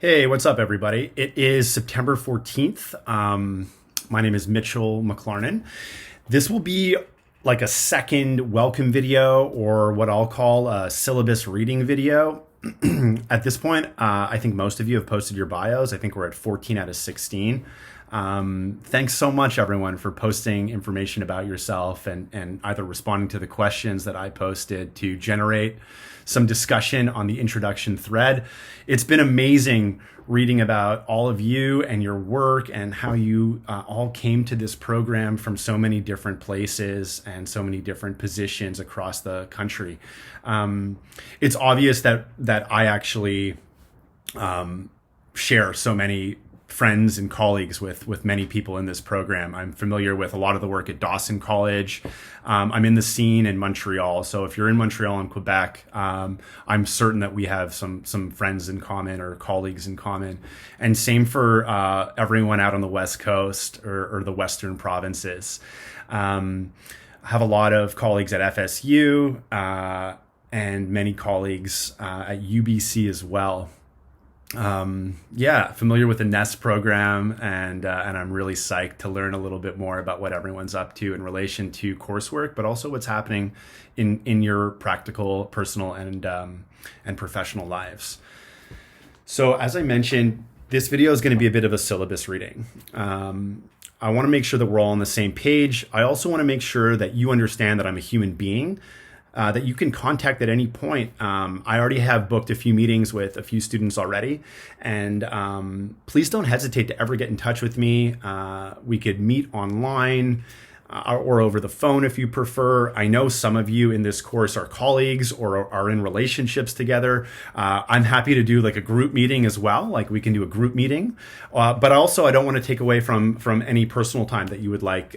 Hey, what's up, everybody? It is September 14th. My name is Mitchell McLarnon. This will be like a second welcome video, or what I'll call a syllabus reading video. At this point, I think most of you have posted your bios. I think we're at 14 out of 16. Thanks so much, everyone, for posting information about yourself and either responding to the questions that I posted to generate some discussion on the introduction thread. It's been amazing reading about all of you and your work and how you all came to this program from so many different places and so many different positions across the country. It's obvious that I actually share so many friends and colleagues with many people in this program. I'm familiar with a lot of the work at Dawson College. I'm in the scene in Montreal. So if you're in Montreal and Quebec, I'm certain that we have some friends in common or colleagues in common. And same for everyone out on the West Coast or the Western provinces. I have a lot of colleagues at FSU and many colleagues at UBC as well. Familiar with the NEST program, and I'm really psyched to learn a little bit more about what everyone's up to in relation to coursework, but also what's happening in your practical, personal, and professional lives. So as I mentioned, this video is going to be a bit of a syllabus reading. I want to make sure that we're all on the same page. I also want to make sure that you understand that I'm a human being, that you can contact at any point. I already have booked a few meetings with a few students already, and please don't hesitate to ever get in touch with me. We could meet online or over the phone if you prefer. I know some of you in this course are colleagues or are in relationships together. I'm happy to do like a group meeting as well. Like we can do a group meeting, but also I don't want to take away from any personal time that you would like.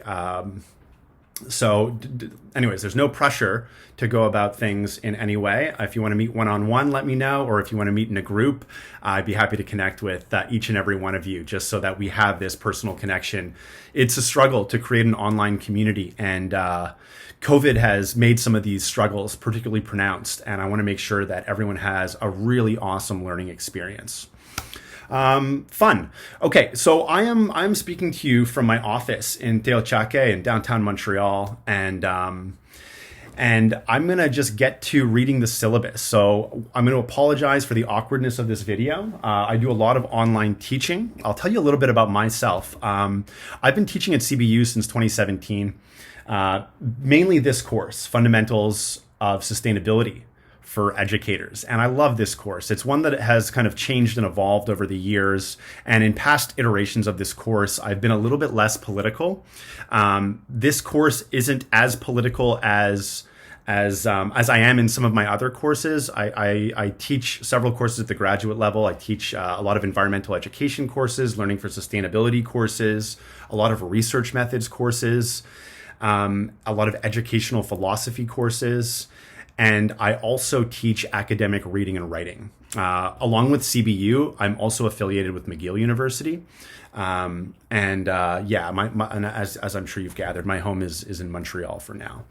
Anyways, there's no pressure to go about things in any way. If you want to meet one-on-one, let me know. Or if you want to meet in a group, I'd be happy to connect with each and every one of you, just so that we have this personal connection. It's a struggle to create an online community, and COVID has made some of these struggles particularly pronounced. And I want to make sure that everyone has a really awesome learning experience. Fun. Okay, so I'm speaking to you from my office in Teotihuacan in downtown Montreal, and I'm gonna just get to reading the syllabus. So I'm gonna apologize for the awkwardness of this video. I do a lot of online teaching. I'll tell you a little bit about myself. I've been teaching at CBU since 2017, mainly this course, Fundamentals of Sustainability for Educators. And I love this course. It's one that has kind of changed and evolved over the years. And in past iterations of this course, I've been a little bit less political. This course isn't as political as I am in some of my other courses. I teach several courses at the graduate level. I teach a lot of environmental education courses, learning for sustainability courses, a lot of research methods courses, a lot of educational philosophy courses. And I also teach academic reading and writing. Along with CBU, I'm also affiliated with McGill University. And as I'm sure you've gathered, my home is in Montreal for now.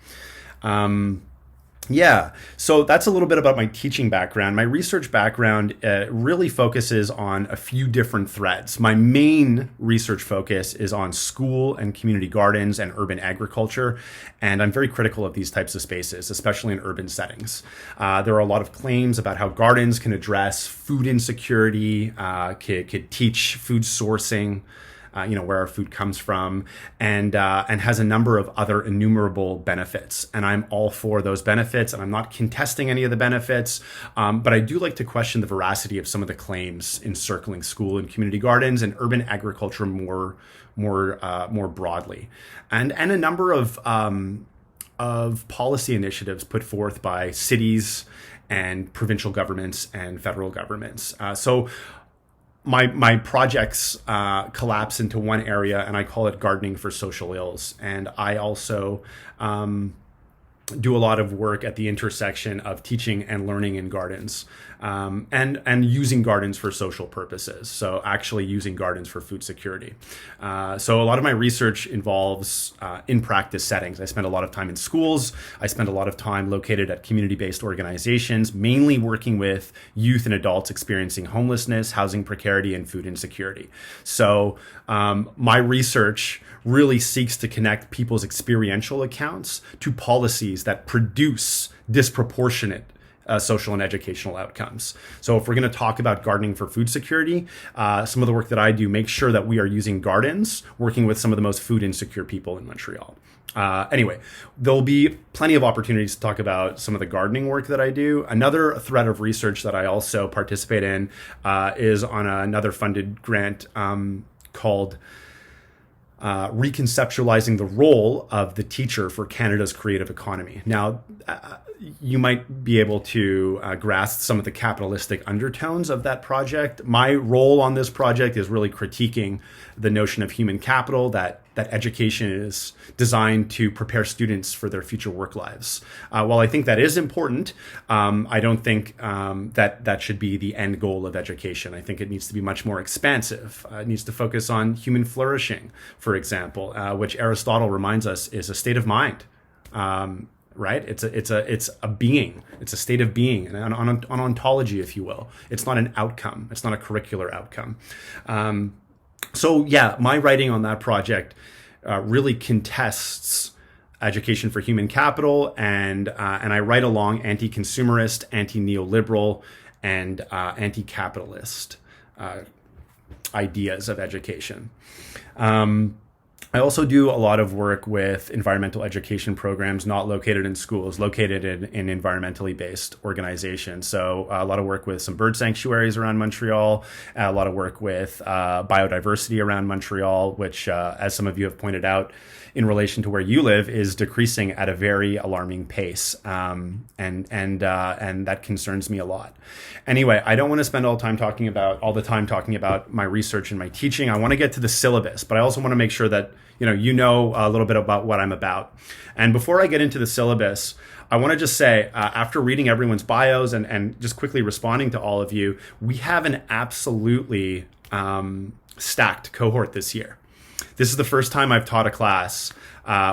So that's a little bit about my teaching background. My research background really focuses on a few different threads. My main research focus is on school and community gardens and urban agriculture, and I'm very critical of these types of spaces, especially in urban settings. There are a lot of claims about how gardens can address food insecurity, could teach food sourcing, where our food comes from, and has a number of other innumerable benefits. And I'm all for those benefits, and I'm not contesting any of the benefits, but I do like to question the veracity of some of the claims encircling school and community gardens and urban agriculture more broadly, and a number of policy initiatives put forth by cities and provincial governments and federal governments. My projects collapse into one area, and I call it gardening for social ills. And I also do a lot of work at the intersection of teaching and learning in gardens. and using gardens for social purposes. So actually using gardens for food security. So a lot of my research involves in practice settings. I spend a lot of time in schools. I spend a lot of time located at community-based organizations, mainly working with youth and adults experiencing homelessness, housing precarity, and food insecurity. So my research really seeks to connect people's experiential accounts to policies that produce disproportionate social and educational outcomes. So if we're going to talk about gardening for food security, some of the work that I do makes sure that we are using gardens, working with some of the most food insecure people in Montreal. Anyway, there'll be plenty of opportunities to talk about some of the gardening work that I do. Another thread of research that I also participate in is on another funded grant called Reconceptualizing the Role of the Teacher for Canada's Creative Economy. Now, you might be able to grasp some of the capitalistic undertones of that project. My role on this project is really critiquing the notion of human capital, that education is designed to prepare students for their future work lives. While I think that is important, I don't think that should be the end goal of education. I think it needs to be much more expansive. It needs to focus on human flourishing, for example, which Aristotle reminds us is a state of mind. Right? It's a being. It's a state of being, an ontology, if you will. It's not an outcome. It's not a curricular outcome. So yeah, my writing on that project really contests education for human capital, and I write along anti-consumerist, anti-neoliberal, and anti-capitalist ideas of education. I also do a lot of work with environmental education programs not located in schools, located in environmentally based organizations. So a lot of work with some bird sanctuaries around Montreal, a lot of work with biodiversity around Montreal, which, as some of you have pointed out, in relation to where you live, is decreasing at a very alarming pace, and that concerns me a lot. Anyway, I don't want to spend all the time talking about my research and my teaching. I want to get to the syllabus, but I also want to make sure that you know a little bit about what I'm about. And before I get into the syllabus, I want to just say, after reading everyone's bios and just quickly responding to all of you, we have an absolutely stacked cohort this year. This is the first time I've taught a class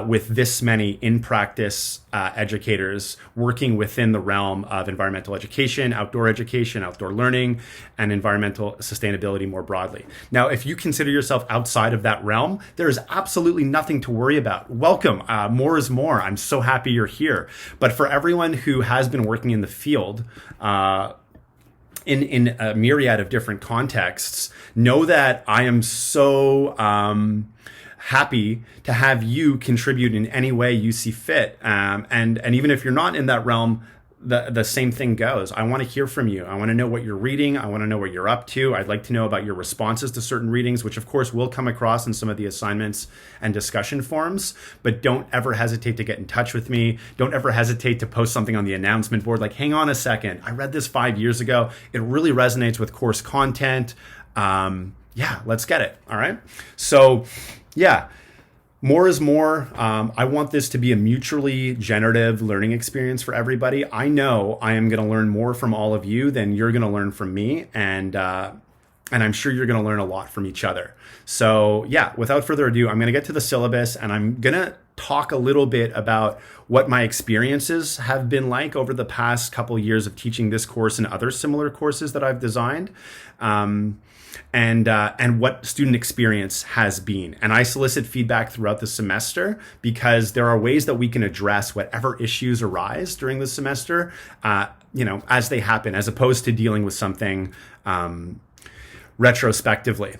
with this many in-practice educators working within the realm of environmental education, outdoor learning, and environmental sustainability more broadly. Now, if you consider yourself outside of that realm, there is absolutely nothing to worry about. Welcome. More is more. I'm so happy you're here. But for everyone who has been working in the field, in a myriad of different contexts, know that I am so happy to have you contribute in any way you see fit. And even if you're not in that realm, the same thing goes. I want to hear from you. I want to know what you're reading. I want to know what you're up to. I'd like to know about your responses to certain readings, which of course will come across in some of the assignments and discussion forums. But don't ever hesitate to get in touch with me. Don't ever hesitate to post something on the announcement board like, hang on a second, I read this 5 years ago. It really resonates with course content. Yeah, let's get it. All right. So yeah. More is more. I want this to be a mutually generative learning experience for everybody. I know I am going to learn more from all of you than you're going to learn from me. And I'm sure you're going to learn a lot from each other. So yeah, without further ado, I'm going to get to the syllabus, and I'm going to talk a little bit about what my experiences have been like over the past couple of years of teaching this course and other similar courses that I've designed. And what student experience has been. And I solicit feedback throughout the semester because there are ways that we can address whatever issues arise during the semester, as they happen, as opposed to dealing with something retrospectively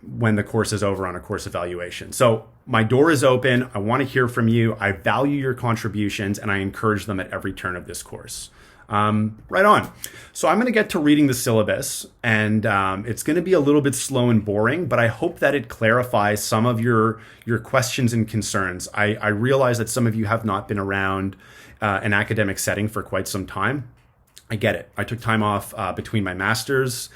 when the course is over on a course evaluation. So my door is open. I want to hear from you. I value your contributions, and I encourage them at every turn of this course. Right on. So I'm going to get to reading the syllabus, and it's going to be a little bit slow and boring, but I hope that it clarifies some of your questions and concerns. I realize that some of you have not been around an academic setting for quite some time. I get it. I took time off between my master's,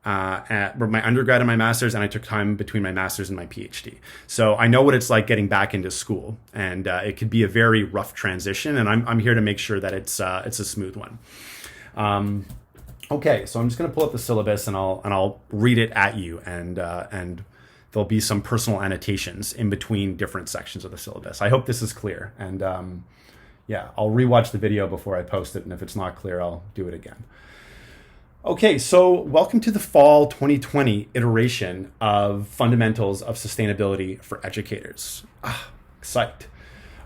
my undergrad and my master's, and I took time between my master's and my PhD. So I know what it's like getting back into school, and it could be a very rough transition, and I'm here to make sure that it's a smooth one. Okay, so I'm just going to pull up the syllabus and I'll read it at you, and there'll be some personal annotations in between different sections of the syllabus. I hope this is clear, and yeah, I'll rewatch the video before I post it, and if it's not clear, I'll do it again. Okay, so welcome to the fall 2020 iteration of Fundamentals of Sustainability for Educators. Psyched.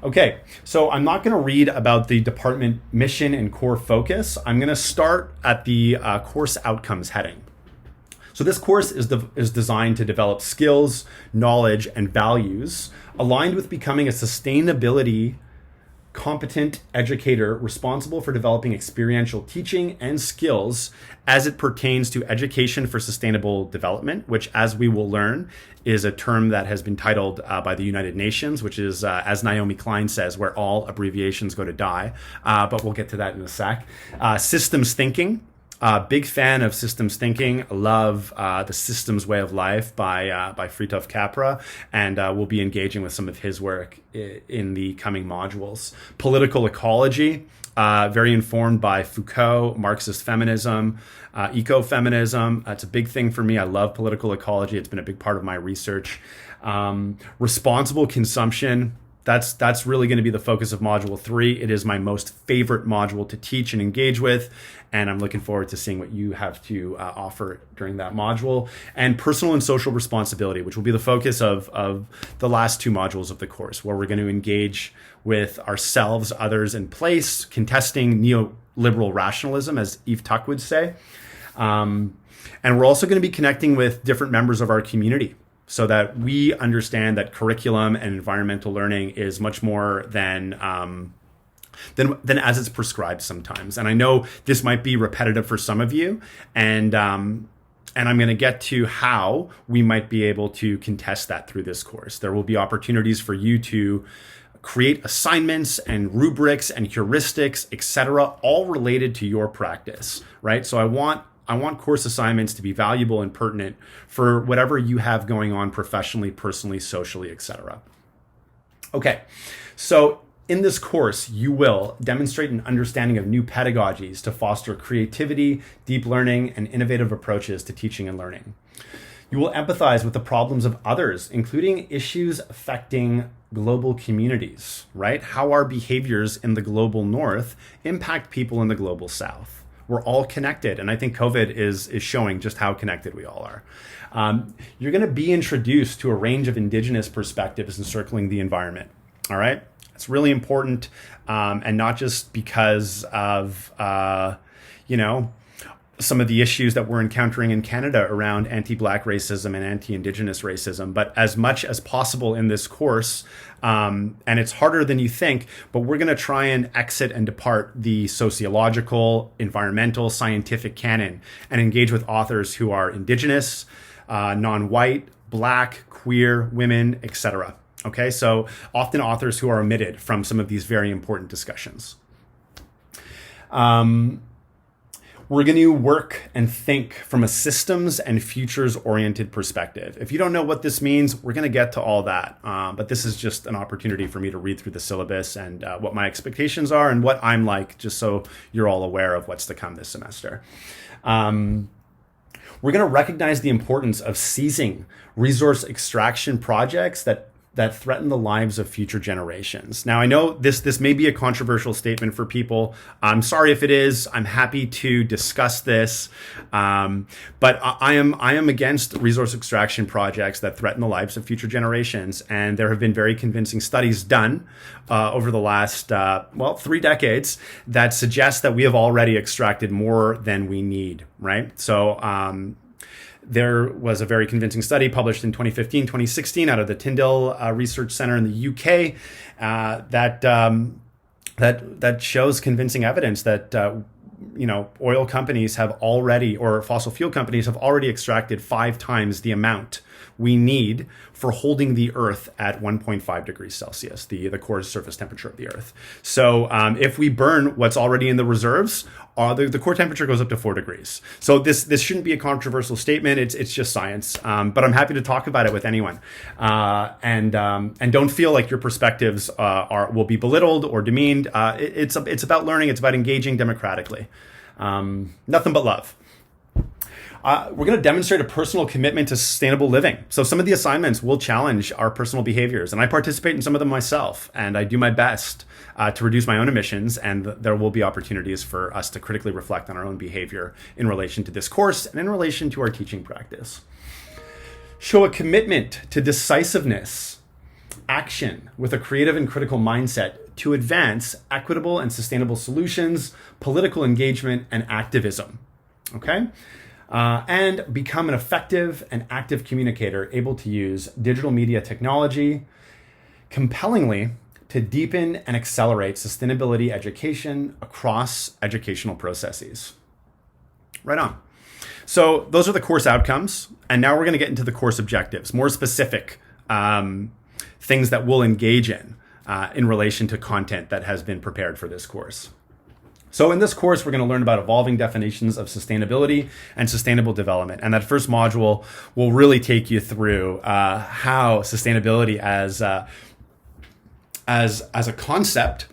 Okay, so I'm not going to read about the department mission and core focus. I'm going to start at the course outcomes heading. So this course is designed to develop skills, knowledge, and values aligned with becoming a sustainability competent educator responsible for developing experiential teaching and skills as it pertains to education for sustainable development, which, as we will learn, is a term that has been titled by the United Nations, which is, as Naomi Klein says, where all abbreviations go to die. But we'll get to that in a sec. Systems thinking. Big fan of systems thinking. Love the Systems Way of Life by Fritjof Capra, and we'll be engaging with some of his work in the coming modules. Political ecology, very informed by Foucault, Marxist feminism, ecofeminism. It's a big thing for me. I love political ecology. It's been a big part of my research. Responsible consumption. That's really going to be the focus of Module 3. It is my most favorite module to teach and engage with, and I'm looking forward to seeing what you have to offer during that module. And personal and social responsibility, which will be the focus of the last 2 modules of the course, where we're going to engage with ourselves, others, and place, contesting neoliberal rationalism, as EDUC would say. And we're also going to be connecting with different members of our community, so that we understand that curriculum and environmental learning is much more than as it's prescribed sometimes. And I know this might be repetitive for some of you, and I'm going to get to how we might be able to contest that through this course. There will be opportunities for you to create assignments and rubrics and heuristics, etc., all related to your practice, right? So I want course assignments to be valuable and pertinent for whatever you have going on professionally, personally, socially, etc. Okay, so in this course, you will demonstrate an understanding of new pedagogies to foster creativity, deep learning, and innovative approaches to teaching and learning. You will empathize with the problems of others, including issues affecting global communities, right? How our behaviors in the global north impact people in the global south. We're all connected, and I think COVID is showing just how connected we all are. You're going to be introduced to a range of indigenous perspectives encircling the environment. All right, it's really important, and not just because of some of the issues that we're encountering in Canada around anti-Black racism and anti-Indigenous racism, but as much as possible in this course, and it's harder than you think, but we're going to try and exit and depart the sociological, environmental, scientific canon and engage with authors who are Indigenous, non-white, Black, queer, women, etc. Okay, so often authors who are omitted from some of these very important discussions. We're going to work and think from a systems and futures-oriented perspective. If you don't know what this means, we're going to get to all that. But this is just an opportunity for me to read through the syllabus and what my expectations are and what I'm like, just so you're all aware of what's to come this semester. We're going to recognize the importance of seizing resource extraction projects that threaten the lives of future generations. Now, I know this may be a controversial statement for people. I'm sorry if it is. I'm happy to discuss this. But I am against resource extraction projects that threaten the lives of future generations. And there have been very convincing studies done over the last, 3 decades that suggest that we have already extracted more than we need, right? So, there was a very convincing study published in 2015, 2016 out of the Tyndall Research Center in the UK that shows convincing evidence that oil companies have already, or fossil fuel companies have already extracted 5 times the amount we need for holding the Earth at 1.5 degrees Celsius, the core surface temperature of the Earth. So if we burn what's already in the reserves, the core temperature goes up to 4 degrees. So this shouldn't be a controversial statement. It's just science. But I'm happy to talk about it with anyone. And don't feel like your perspectives will be belittled or demeaned. It's about learning. It's about engaging democratically. Nothing but love. We're going to demonstrate a personal commitment to sustainable living. So some of the assignments will challenge our personal behaviors, and I participate in some of them myself, and I do my best to reduce my own emissions, and there will be opportunities for us to critically reflect on our own behavior in relation to this course and in relation to our teaching practice. Show a commitment to decisiveness, action with a creative and critical mindset to advance equitable and sustainable solutions, political engagement, and activism. Okay? And become an effective and active communicator able to use digital media technology compellingly to deepen and accelerate sustainability education across educational processes. Right on. So those are the course outcomes. And now we're going to get into the course objectives, more specific things that we'll engage in relation to content that has been prepared for this course. So in this course, we're going to learn about evolving definitions of sustainability and sustainable development. And that first module will really take you through how sustainability as a concept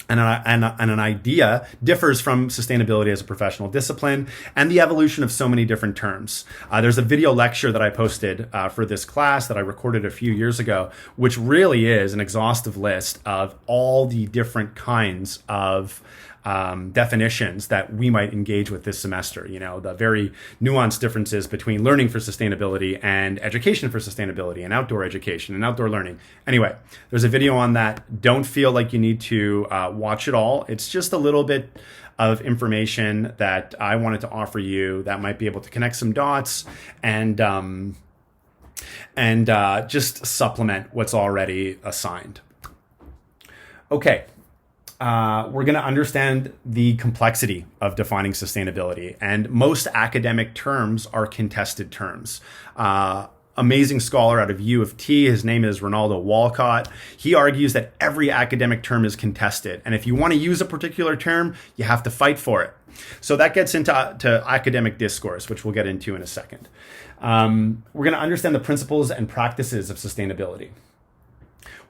and an idea differs from sustainability as a professional discipline and the evolution of so many different terms. There's a video lecture that I posted for this class that I recorded a few years ago, which really is an exhaustive list of all the different kinds of definitions that we might engage with this semester. You know, the very nuanced differences between learning for sustainability and education for sustainability and outdoor education and outdoor learning. Anyway, there's a video on that. Don't feel like you need to watch it all. It's just a little bit of information that I wanted to offer you that might be able to connect some dots and just supplement what's already assigned. Okay. We're going to understand the complexity of defining sustainability, and most academic terms are contested terms. Amazing scholar out of U of T, his name is Ronaldo Walcott. He argues that every academic term is contested, and if you want to use a particular term, you have to fight for it. So that gets into academic discourse, which we'll get into in a second. We're going to understand the principles and practices of sustainability.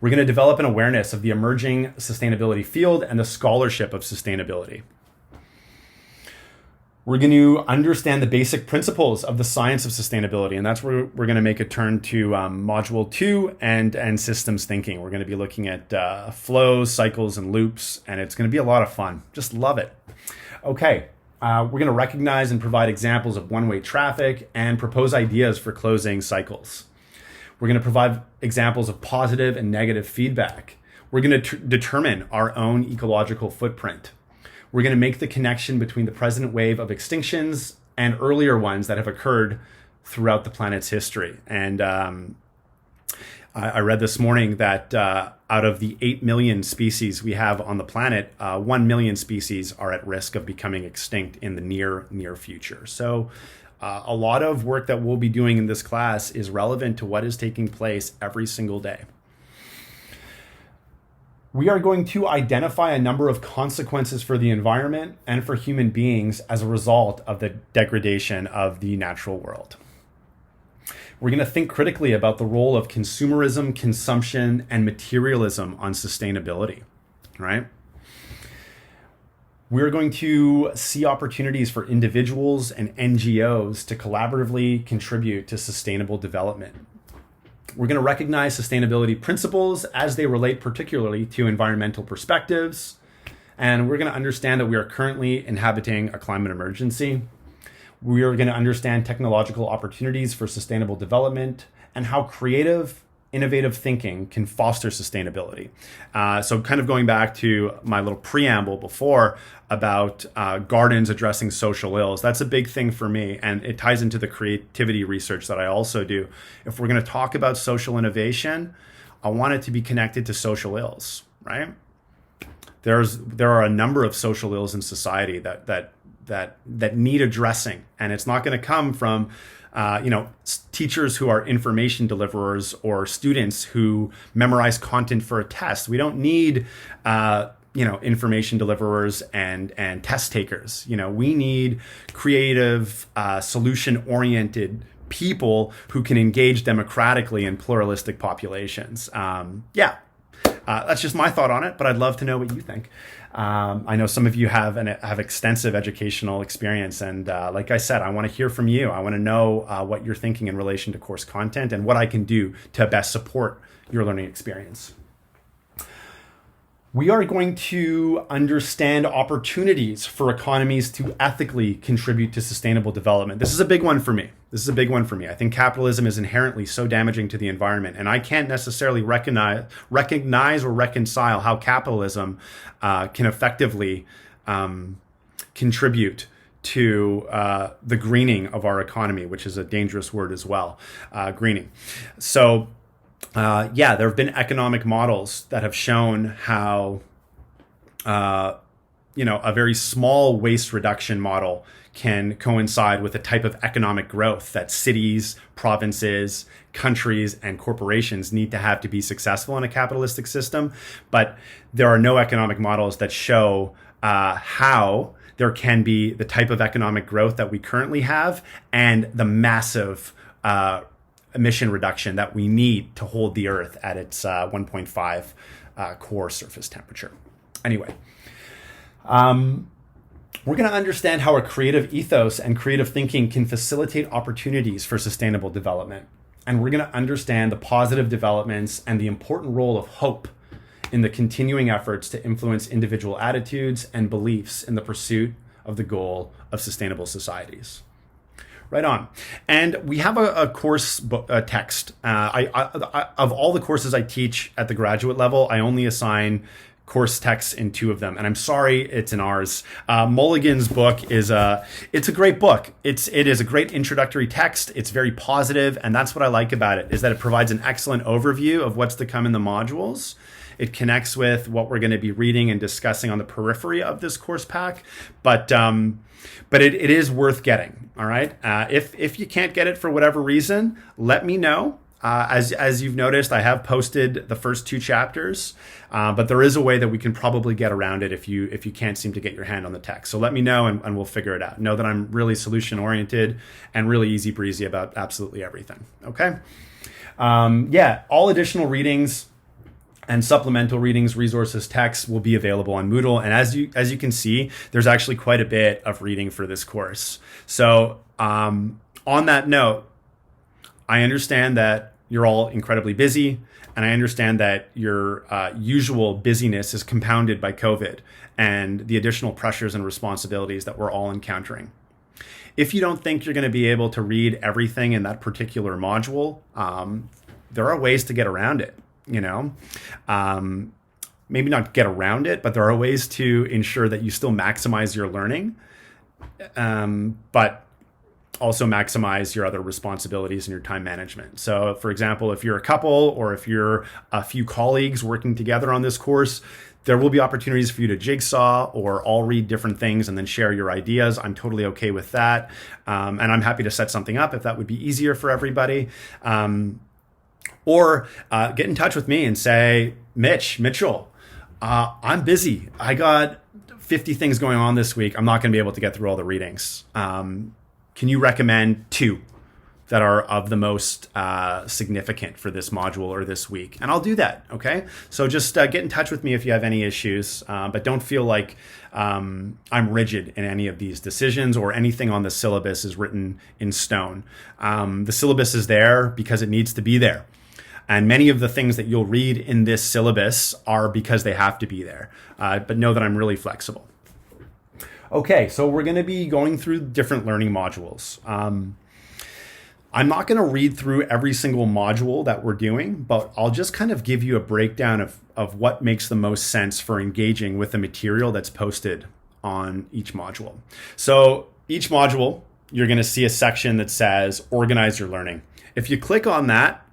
We're going to develop an awareness of the emerging sustainability field and the scholarship of sustainability. We're going to understand the basic principles of the science of sustainability, and that's where we're going to make a turn to Module 2 and systems thinking. We're going to be looking at flows, cycles, and loops, and it's going to be a lot of fun. Just love it. Okay, we're going to recognize and provide examples of one-way traffic and propose ideas for closing cycles. We're going to provide examples of positive and negative feedback. We're going to determine our own ecological footprint. We're going to make the connection between the present wave of extinctions and earlier ones that have occurred throughout the planet's history. And I read this morning that out of the 8 million species we have on the planet, 1 million species are at risk of becoming extinct in the near future. So a lot of work that we'll be doing in this class is relevant to what is taking place every single day. We are going to identify a number of consequences for the environment and for human beings as a result of the degradation of the natural world. We're going to think critically about the role of consumerism, consumption, and materialism on sustainability, right? We're going to see opportunities for individuals and NGOs to collaboratively contribute to sustainable development. We're going to recognize sustainability principles as they relate particularly to environmental perspectives. And we're going to understand that we are currently inhabiting a climate emergency. We are going to understand technological opportunities for sustainable development and how creative, innovative thinking can foster sustainability. So kind of going back to my little preamble before about gardens addressing social ills, that's a big thing for me. And it ties into the creativity research that I also do. If we're going to talk about social innovation, I want it to be connected to social ills, right? There are a number of social ills in society that need addressing. And it's not going to come from teachers who are information deliverers or students who memorize content for a test. We don't need, information deliverers and test takers. We need creative, solution-oriented people who can engage democratically in pluralistic populations. That's just my thought on it, but I'd love to know what you think. I know some of you have extensive educational experience, and like I said, I want to hear from you. I want to know what you're thinking in relation to course content and what I can do to best support your learning experience. We are going to understand opportunities for economies to ethically contribute to sustainable development. This is a big one for me. I think capitalism is inherently so damaging to the environment, and I can't necessarily recognize or reconcile how capitalism can effectively contribute to the greening of our economy, which is a dangerous word as well, greening. So there have been economic models that have shown how, a very small waste reduction model can coincide with a type of economic growth that cities, provinces, countries, and corporations need to have to be successful in a capitalistic system. But there are no economic models that show how there can be the type of economic growth that we currently have and the massive emission reduction that we need to hold the Earth at its 1.5 core surface temperature. Anyway, we're going to understand how a creative ethos and creative thinking can facilitate opportunities for sustainable development. And we're going to understand the positive developments and the important role of hope in the continuing efforts to influence individual attitudes and beliefs in the pursuit of the goal of sustainable societies. Right on. And we have a course text. Of all the courses I teach at the graduate level, I only assign course texts in 2 of them. And I'm sorry it's in ours. Mulligan's book it's a great book. It is a great introductory text. It's very positive. And that's what I like about it, is that it provides an excellent overview of what's to come in the modules. It connects with what we're going to be reading and discussing on the periphery of this course pack. But it is worth getting. All right. If you can't get it for whatever reason, let me know. As you've noticed, I have posted the first 2 chapters, but there is a way that we can probably get around it if you can't seem to get your hand on the text. So let me know and we'll figure it out. Know that I'm really solution oriented and really easy breezy about absolutely everything. Okay. All additional readings and supplemental readings, resources, texts will be available on Moodle. And as you can see, there's actually quite a bit of reading for this course. So on that note, I understand that you're all incredibly busy, and I understand that your usual busyness is compounded by COVID and the additional pressures and responsibilities that we're all encountering. If you don't think you're going to be able to read everything in that particular module, there are ways to get around it. Maybe not get around it, but there are ways to ensure that you still maximize your learning, but also maximize your other responsibilities and your time management. So, for example, if you're a couple or if you're a few colleagues working together on this course, there will be opportunities for you to jigsaw or all read different things and then share your ideas. I'm totally okay with that. And I'm happy to set something up if that would be easier for everybody. Or get in touch with me and say, Mitchell, I'm busy. I got 50 things going on this week. I'm not going to be able to get through all the readings. Can you recommend 2 that are of the most significant for this module or this week? And I'll do that, okay? So just get in touch with me if you have any issues, but don't feel like I'm rigid in any of these decisions or anything on the syllabus is written in stone. The syllabus is there because it needs to be there. And many of the things that you'll read in this syllabus are because they have to be there. But know that I'm really flexible. Okay, so we're going to be going through different learning modules. I'm not going to read through every single module that we're doing, but I'll just kind of give you a breakdown of what makes the most sense for engaging with the material that's posted on each module. So each module, you're going to see a section that says Organize Your Learning. If you click on that,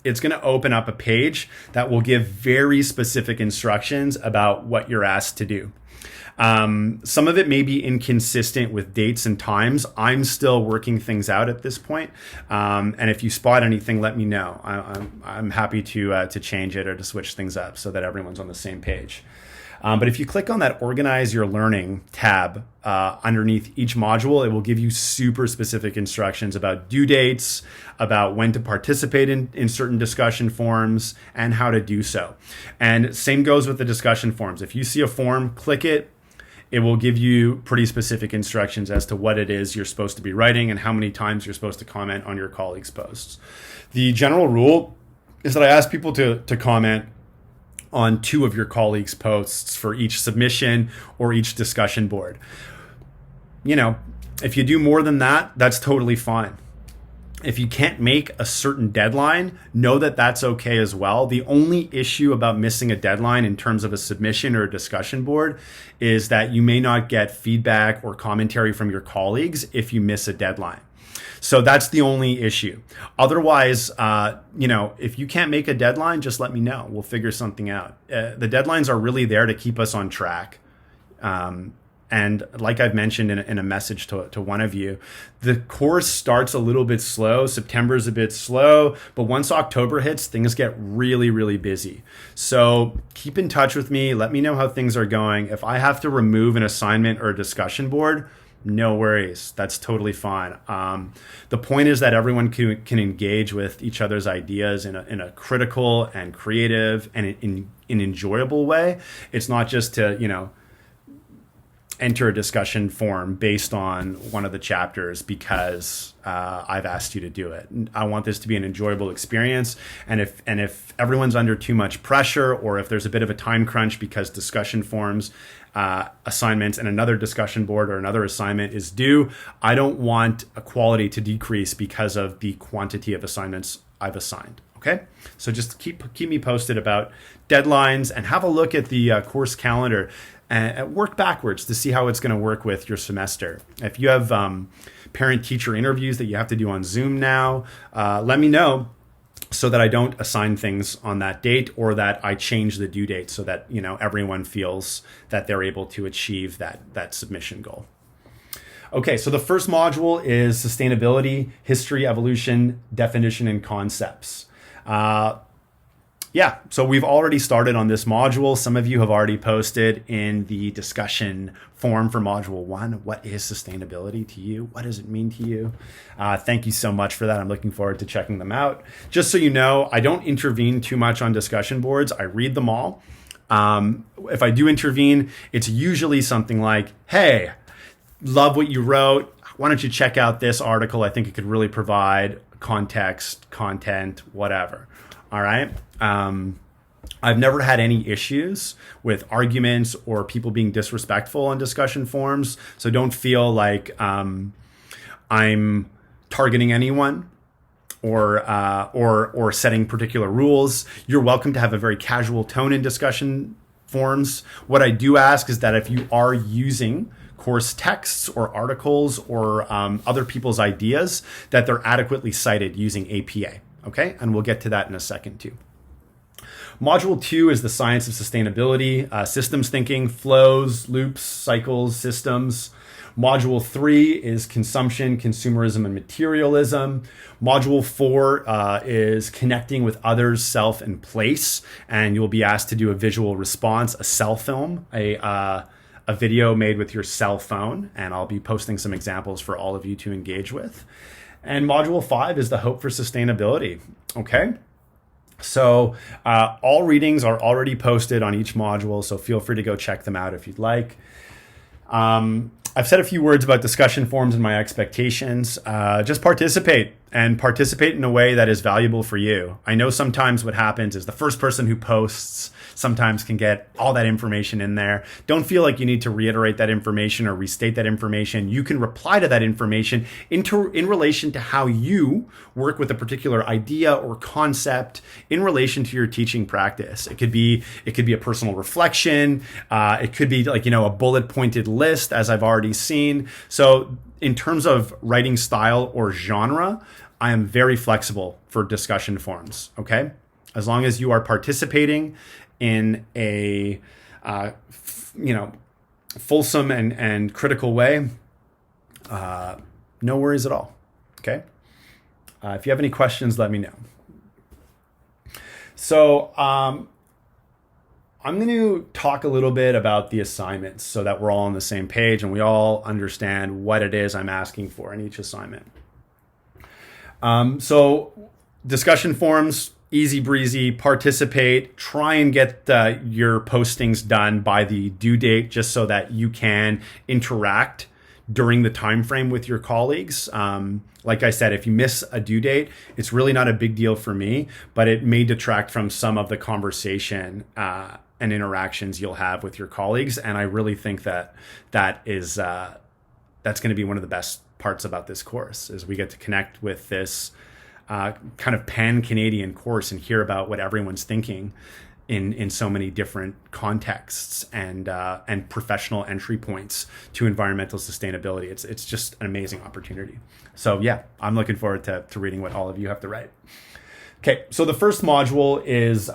it's going to open up a page that will give very specific instructions about what you're asked to do. Some of it may be inconsistent with dates and times. I'm still working things out at this point. And if you spot anything, let me know. I'm happy to change it or to switch things up so that everyone's on the same page. But if you click on that Organize Your Learning tab underneath each module, it will give you super specific instructions about due dates, about when to participate in certain discussion forums, and how to do so. And same goes with the discussion forums. If you see a forum, click it. It will give you pretty specific instructions as to what it is you're supposed to be writing and how many times you're supposed to comment on your colleagues' posts. The general rule is that I ask people to comment on 2 of your colleagues' posts for each submission or each discussion board. You know, if you do more than that, that's totally fine. If you can't make a certain deadline, know that that's okay as well. The only issue about missing a deadline in terms of a submission or a discussion board is that you may not get feedback or commentary from your colleagues if you miss a deadline. So that's the only issue. Otherwise, if you can't make a deadline, just let me know. We'll figure something out. The deadlines are really there to keep us on track. And like I've mentioned in a message to one of you, the course starts a little bit slow. September's a bit slow, but once October hits, things get really, really busy. So keep in touch with me. Let me know how things are going. If I have to remove an assignment or a discussion board, no worries. That's totally fine. The point is that everyone can engage with each other's ideas in a critical and creative and in enjoyable way. It's not just to, enter a discussion forum based on one of the chapters because I've asked you to do it. I want this to be an enjoyable experience. And if everyone's under too much pressure, or if there's a bit of a time crunch because discussion forums, assignments, and another discussion board or another assignment is due, I don't want a quality to decrease because of the quantity of assignments I've assigned. Okay, so just keep me posted about deadlines and have a look at the course calendar and work backwards to see how it's going to work with your semester. If you have parent-teacher interviews that you have to do on Zoom now, let me know so that I don't assign things on that date, or that I change the due date so that everyone feels that they're able to achieve that submission goal. Okay, so the first module is sustainability, history, evolution, definition, and concepts. So we've already started on this module. Some of you have already posted in the discussion forum for module 1. What is sustainability to you? What does it mean to you? Thank you so much for that. I'm looking forward to checking them out. Just so you know, I don't intervene too much on discussion boards. I read them all. If I do intervene, it's usually something like, hey, love what you wrote. Why don't you check out this article? I think it could really provide context, content, whatever. All right. I've never had any issues with arguments or people being disrespectful on discussion forums. So don't feel like I'm targeting anyone or setting particular rules. You're welcome to have a very casual tone in discussion forums. What I do ask is that if you are using course texts or articles or other people's ideas, that they're adequately cited using APA. Okay, and we'll get to that in a second too. Module 2 is the science of sustainability, systems thinking, flows, loops, cycles, systems. Module 3 is consumption, consumerism, and materialism. Module 4 is connecting with others, self, and place. And you'll be asked to do a visual response, a cell film, a video made with your cell phone. And I'll be posting some examples for all of you to engage with. And module 5 is the hope for sustainability. Okay. So all readings are already posted on each module, so feel free to go check them out if you'd like. I've said a few words about discussion forums and my expectations. Just participate in a way that is valuable for you. I know sometimes what happens is the first person who posts sometimes can get all that information in there. Don't feel like you need to reiterate that information or restate that information. You can reply to that information in relation to how you work with a particular idea or concept in relation to your teaching practice. It could be a personal reflection. It could be like, a bullet pointed list, as I've already seen. So in terms of writing style or genre, I am very flexible for discussion forums. Okay. As long as you are participating in a fulsome and critical way, no worries at all. Okay. If you have any questions, let me know. So on I'm going to talk a little bit about the assignments so that we're all on the same page and we all understand what it is I'm asking for in each assignment. So discussion forums, easy breezy, participate, try and get your postings done by the due date just so that you can interact during the time frame with your colleagues. Like I said, if you miss a due date, it's really not a big deal for me, but it may detract from some of the conversation and interactions you'll have with your colleagues. And I really think that that's going to be one of the best parts about this course, is we get to connect with this kind of pan-Canadian course and hear about what everyone's thinking in so many different contexts and professional entry points to environmental sustainability. It's just an amazing opportunity. So yeah, I'm looking forward to reading what all of you have to write. Okay, so the first module is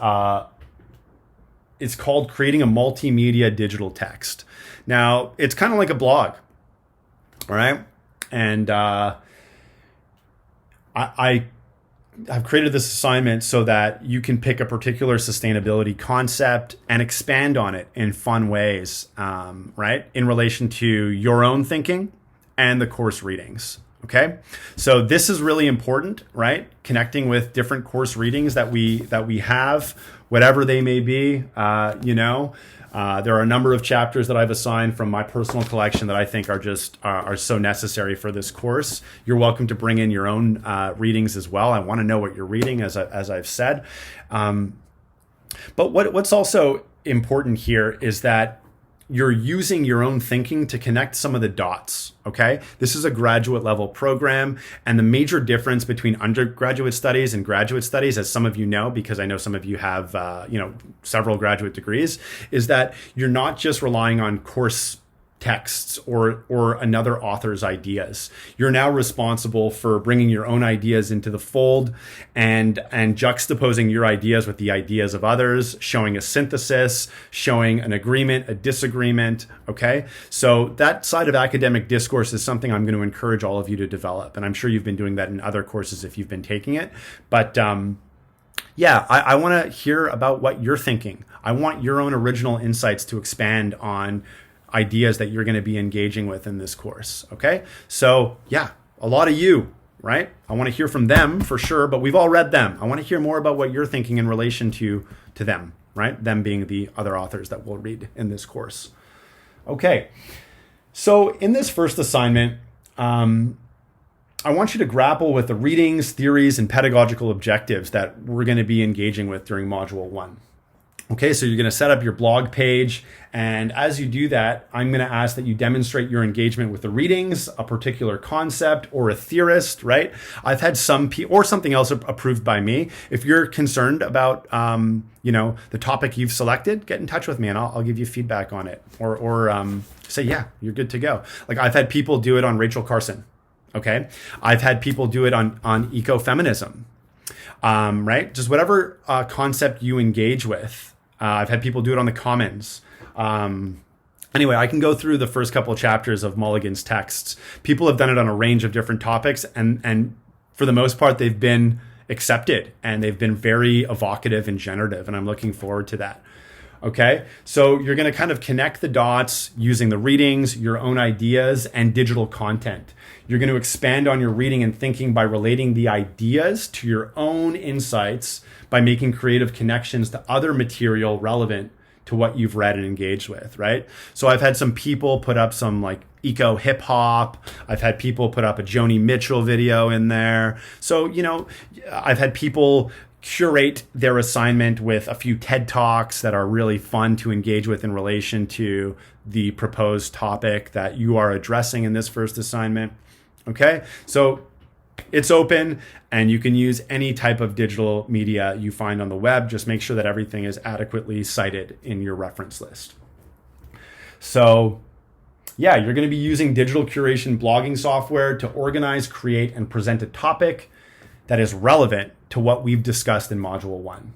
it's called Creating a Multimedia Digital Text. Now, it's kind of like a blog, all right? And I've created this assignment so that you can pick a particular sustainability concept and expand on it in fun ways, right? In relation to your own thinking and the course readings. Okay, so this is really important, right? Connecting with different course readings that we have, whatever they may be. There are a number of chapters that I've assigned from my personal collection that I think are so necessary for this course. You're welcome to bring in your own readings as well. I want to know what you're reading, as I've said. But what's also important here is that you're using your own thinking to connect some of the dots, okay? This is a graduate level program, and the major difference between undergraduate studies and graduate studies, as some of you know, because I know some of you have several graduate degrees, is that you're not just relying on course texts or another author's ideas. You're now responsible for bringing your own ideas into the fold and juxtaposing your ideas with the ideas of others, showing a synthesis, showing an agreement, a disagreement, okay? So that side of academic discourse is something I'm going to encourage all of you to develop, and I'm sure you've been doing that in other courses if you've been taking it. But I want to hear about what you're thinking. I want your own original insights to expand on ideas that you're going to be engaging with in this course. Okay. So yeah, a lot of you, right? I want to hear from them for sure, but we've all read them. I want to hear more about what you're thinking in relation to them, right? Them being the other authors that we'll read in this course. Okay. So in this first assignment, I want you to grapple with the readings, theories, and pedagogical objectives that we're going to be engaging with during Module 1. Okay, so you're going to set up your blog page, and as you do that, I'm going to ask that you demonstrate your engagement with the readings, a particular concept, or a theorist, right? I've had or something else approved by me. If you're concerned about, the topic you've selected, get in touch with me, and I'll give you feedback on it, or say, yeah, you're good to go. Like I've had people do it on Rachel Carson. Okay, I've had people do it on ecofeminism, right? Just whatever concept you engage with. I've had people do it on the Commons. Anyway, I can go through the first couple of chapters of Mulligan's texts. People have done it on a range of different topics, and for the most part, they've been accepted, and they've been very evocative and generative, and I'm looking forward to that. Okay, so you're going to kind of connect the dots using the readings, your own ideas, and digital content. You're going to expand on your reading and thinking by relating the ideas to your own insights by making creative connections to other material relevant to what you've read and engaged with, right? So I've had some people put up some like eco hip hop. I've had people put up a Joni Mitchell video in there. So, I've had people curate their assignment with a few TED Talks that are really fun to engage with in relation to the proposed topic that you are addressing in this first assignment. Okay, so it's open and you can use any type of digital media you find on the web. Just make sure that everything is adequately cited in your reference list. So yeah, you're going to be using digital curation blogging software to organize, create, and present a topic that is relevant to what we've discussed in Module 1.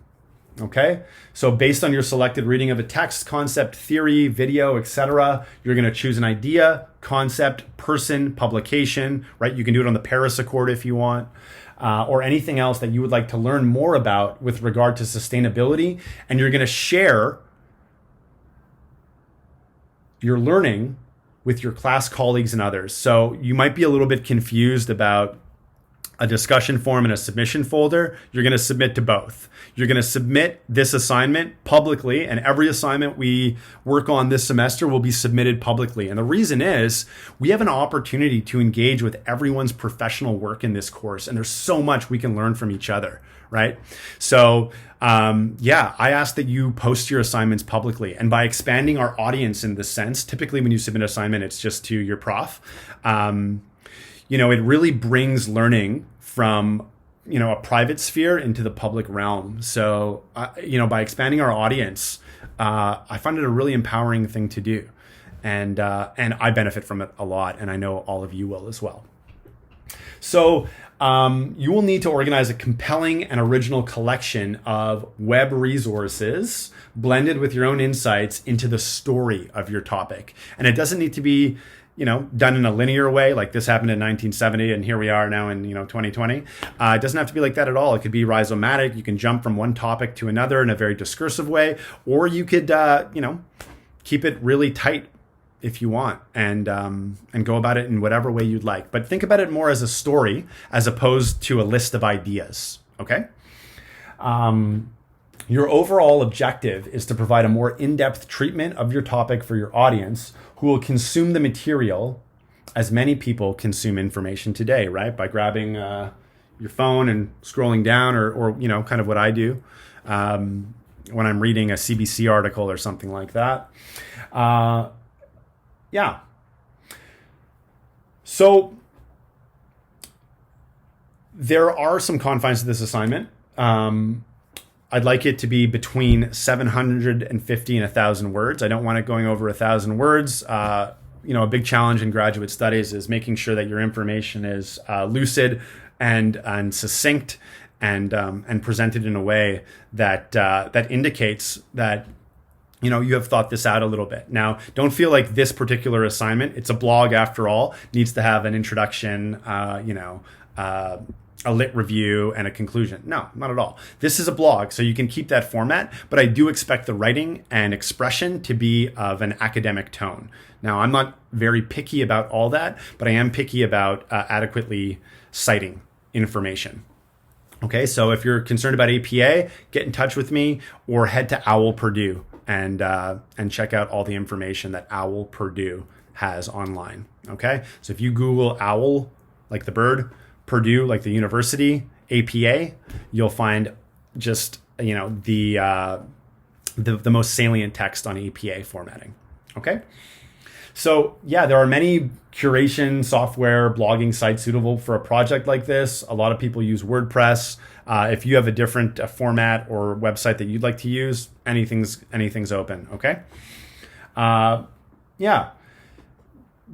Okay, so based on your selected reading of a text, concept, theory, video, etc., you're going to choose an idea, concept, person, publication, right? You can do it on the Paris Accord if you want, or anything else that you would like to learn more about with regard to sustainability. And you're going to share you're learning with your class colleagues and others. So you might be a little bit confused about a discussion form and a submission folder. You're going to submit to both. You're going to submit this assignment publicly, and every assignment we work on this semester will be submitted publicly. And the reason is we have an opportunity to engage with everyone's professional work in this course, and there's so much we can learn from each other, right? So I ask that you post your assignments publicly. And by expanding our audience in this sense, typically when you submit an assignment, it's just to your prof. It really brings learning from, a private sphere into the public realm. So, by expanding our audience, I find it a really empowering thing to do. And I benefit from it a lot. And I know all of you will as well. So you will need to organize a compelling and original collection of web resources blended with your own insights into the story of your topic. And it doesn't need to be done in a linear way, like this happened in 1970 and here we are now in 2020. It doesn't have to be like that at all. It could be rhizomatic. You can jump from one topic to another in a very discursive way, or you could keep it really tight if you want, and go about it in whatever way you'd like. But think about it more as a story as opposed to a list of ideas. Okay. Your overall objective is to provide a more in-depth treatment of your topic for your audience, who will consume the material as many people consume information today, right? By grabbing your phone and scrolling down, or kind of what I do when I'm reading a CBC article or something like that. So there are some confines to this assignment. I'd like it to be between 750 and 1,000 words. I don't want it going over 1,000 words. A big challenge in graduate studies is making sure that your information is lucid and succinct and presented in a way that indicates that you have thought this out a little bit. Now, don't feel like this particular assignment, it's a blog after all, needs to have an introduction, a lit review and a conclusion. No, not at all. This is a blog, so you can keep that format, but I do expect the writing and expression to be of an academic tone. Now, I'm not very picky about all that, but I am picky about adequately citing information. Okay, so if you're concerned about APA, get in touch with me or head to OWL Purdue and check out all the information that OWL Purdue has online. Okay, so if you Google OWL, like the bird, Purdue, like the university, APA, you'll find just the most salient text on APA formatting. Okay, so there are many curation software blogging sites suitable for a project like this. A lot of people use WordPress. If you have a different format or website that you'd like to use, anything's open. Okay,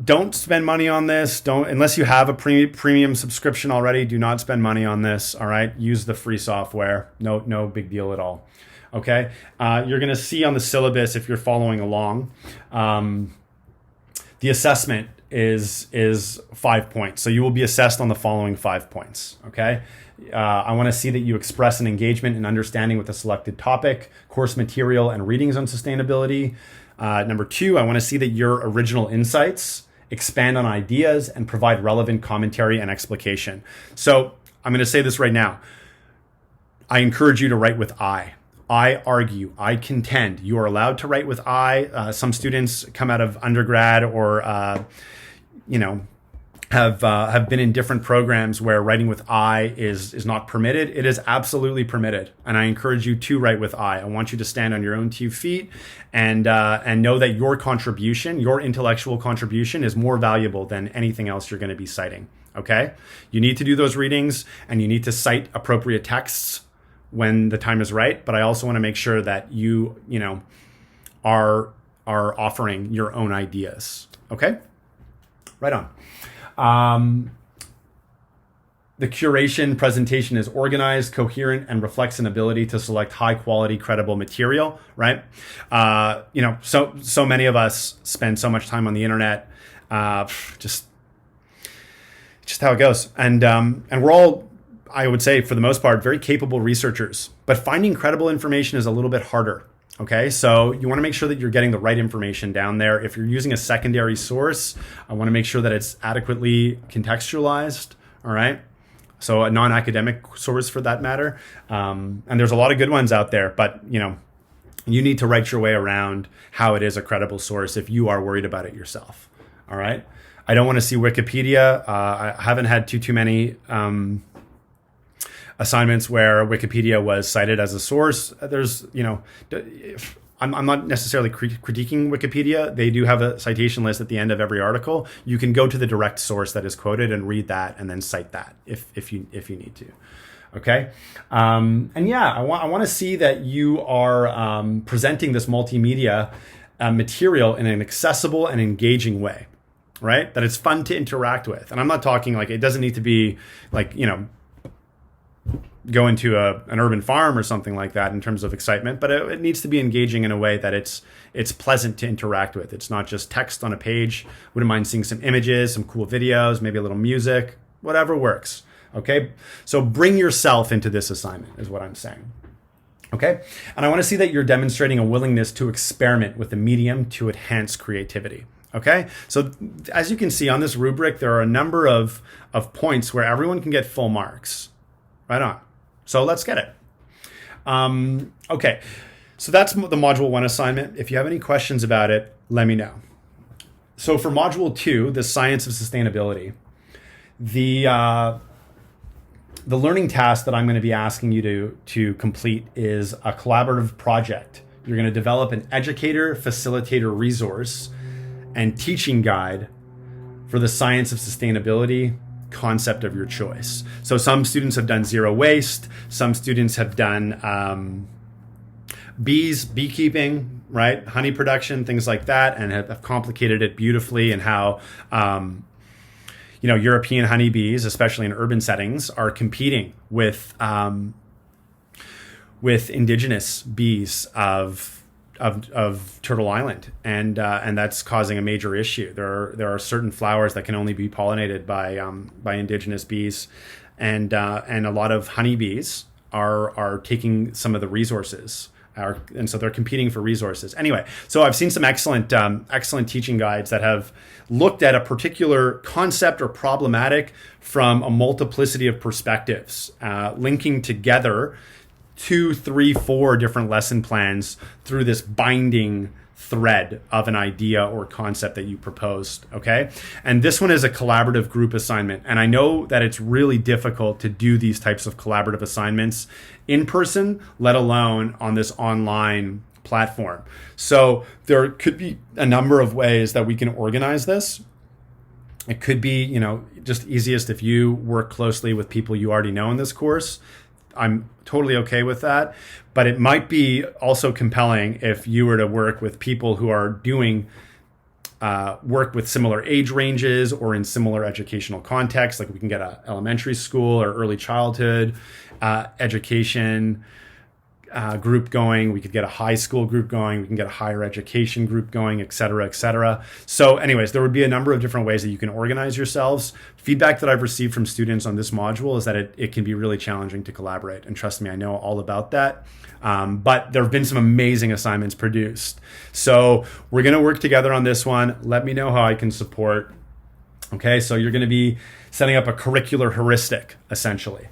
Don't spend money on this. Unless you have a premium subscription already, do not spend money on this. All right. Use the free software. No big deal at all. Okay. You're going to see on the syllabus, if you're following along, the assessment is 5 points. So you will be assessed on the following 5 points. Okay. I want to see that you express an engagement and understanding with a selected topic, course material, and readings on sustainability. Number 2, I want to see that your original insights expand on ideas and provide relevant commentary and explication. So I'm going to say this right now. I encourage you to write with I. I argue, I contend. You are allowed to write with I. Some students come out of undergrad or, have been in different programs where writing with I is not permitted. It is absolutely permitted. And I encourage you to write with I. I want you to stand on your own 2 feet and know that your contribution, your intellectual contribution, is more valuable than anything else you're going to be citing. Okay? You need to do those readings and you need to cite appropriate texts when the time is right. But I also want to make sure that you are offering your own ideas. Okay? Right on. The curation presentation is organized, coherent, and reflects an ability to select high quality, credible material, right? So many of us spend so much time on the internet, just how it goes. And we're all, I would say for the most part, very capable researchers, but finding credible information is a little bit harder. Okay, so you want to make sure that you're getting the right information down there. If you're using a secondary source, I want to make sure that it's adequately contextualized. All right, so a non-academic source for that matter. And there's a lot of good ones out there, but you need to write your way around how it is a credible source if you are worried about it yourself. All right, I don't want to see Wikipedia. I haven't had too many assignments where Wikipedia was cited as a source. There's, I'm not necessarily critiquing Wikipedia. They do have a citation list at the end of every article. You can go to the direct source that is quoted and read that, and then cite that if you need to. Okay, and yeah, I want to see that you are presenting this multimedia material in an accessible and engaging way, right? That it's fun to interact with, and I'm not talking like it doesn't need to be like go into an urban farm or something like that in terms of excitement, but it needs to be engaging in a way that it's pleasant to interact with. It's not just text on a page. Wouldn't mind seeing some images, some cool videos, maybe a little music, whatever works. Okay, so bring yourself into this assignment is what I'm saying. Okay, and I want to see that you're demonstrating a willingness to experiment with the medium to enhance creativity. Okay, so as you can see on this rubric, there are a number of points where everyone can get full marks. Right on. So let's get it. Okay, so that's the Module 1 assignment. If you have any questions about it, let me know. So for Module 2, the Science of Sustainability, the learning task that I'm going to be asking you to complete is a collaborative project. You're going to develop an educator, facilitator resource and teaching guide for the science of sustainability concept of your choice. So some students have done zero waste. Some students have done beekeeping, right? Honey production, things like that, and have complicated it beautifully, and how European honeybees, especially in urban settings, are competing with indigenous bees of Turtle Island, and that's causing a major issue. There are certain flowers that can only be pollinated by indigenous bees, and a lot of honeybees are taking some of the resources, and so they're competing for resources. Anyway, so I've seen some excellent teaching guides that have looked at a particular concept or problematic from a multiplicity of perspectives, linking together 2, 3, 4 different lesson plans through this binding thread of an idea or concept that you proposed, okay? And this one is a collaborative group assignment. And I know that it's really difficult to do these types of collaborative assignments in person, let alone on this online platform. So there could be a number of ways that we can organize this. It could be, just easiest if you work closely with people you already know in this course. I'm totally okay with that, but it might be also compelling if you were to work with people who are doing work with similar age ranges or in similar educational contexts. Like we can get an elementary school or early childhood education group going. We could get a high school group going. We can get a higher education group going, et cetera, et cetera. So anyways, there would be a number of different ways that you can organize yourselves. Feedback that I've received from students on this module is that it can be really challenging to collaborate. And trust me, I know all about that. But there have been some amazing assignments produced. So we're going to work together on this one. Let me know how I can support. Okay, so you're going to be setting up a curricular heuristic, essentially.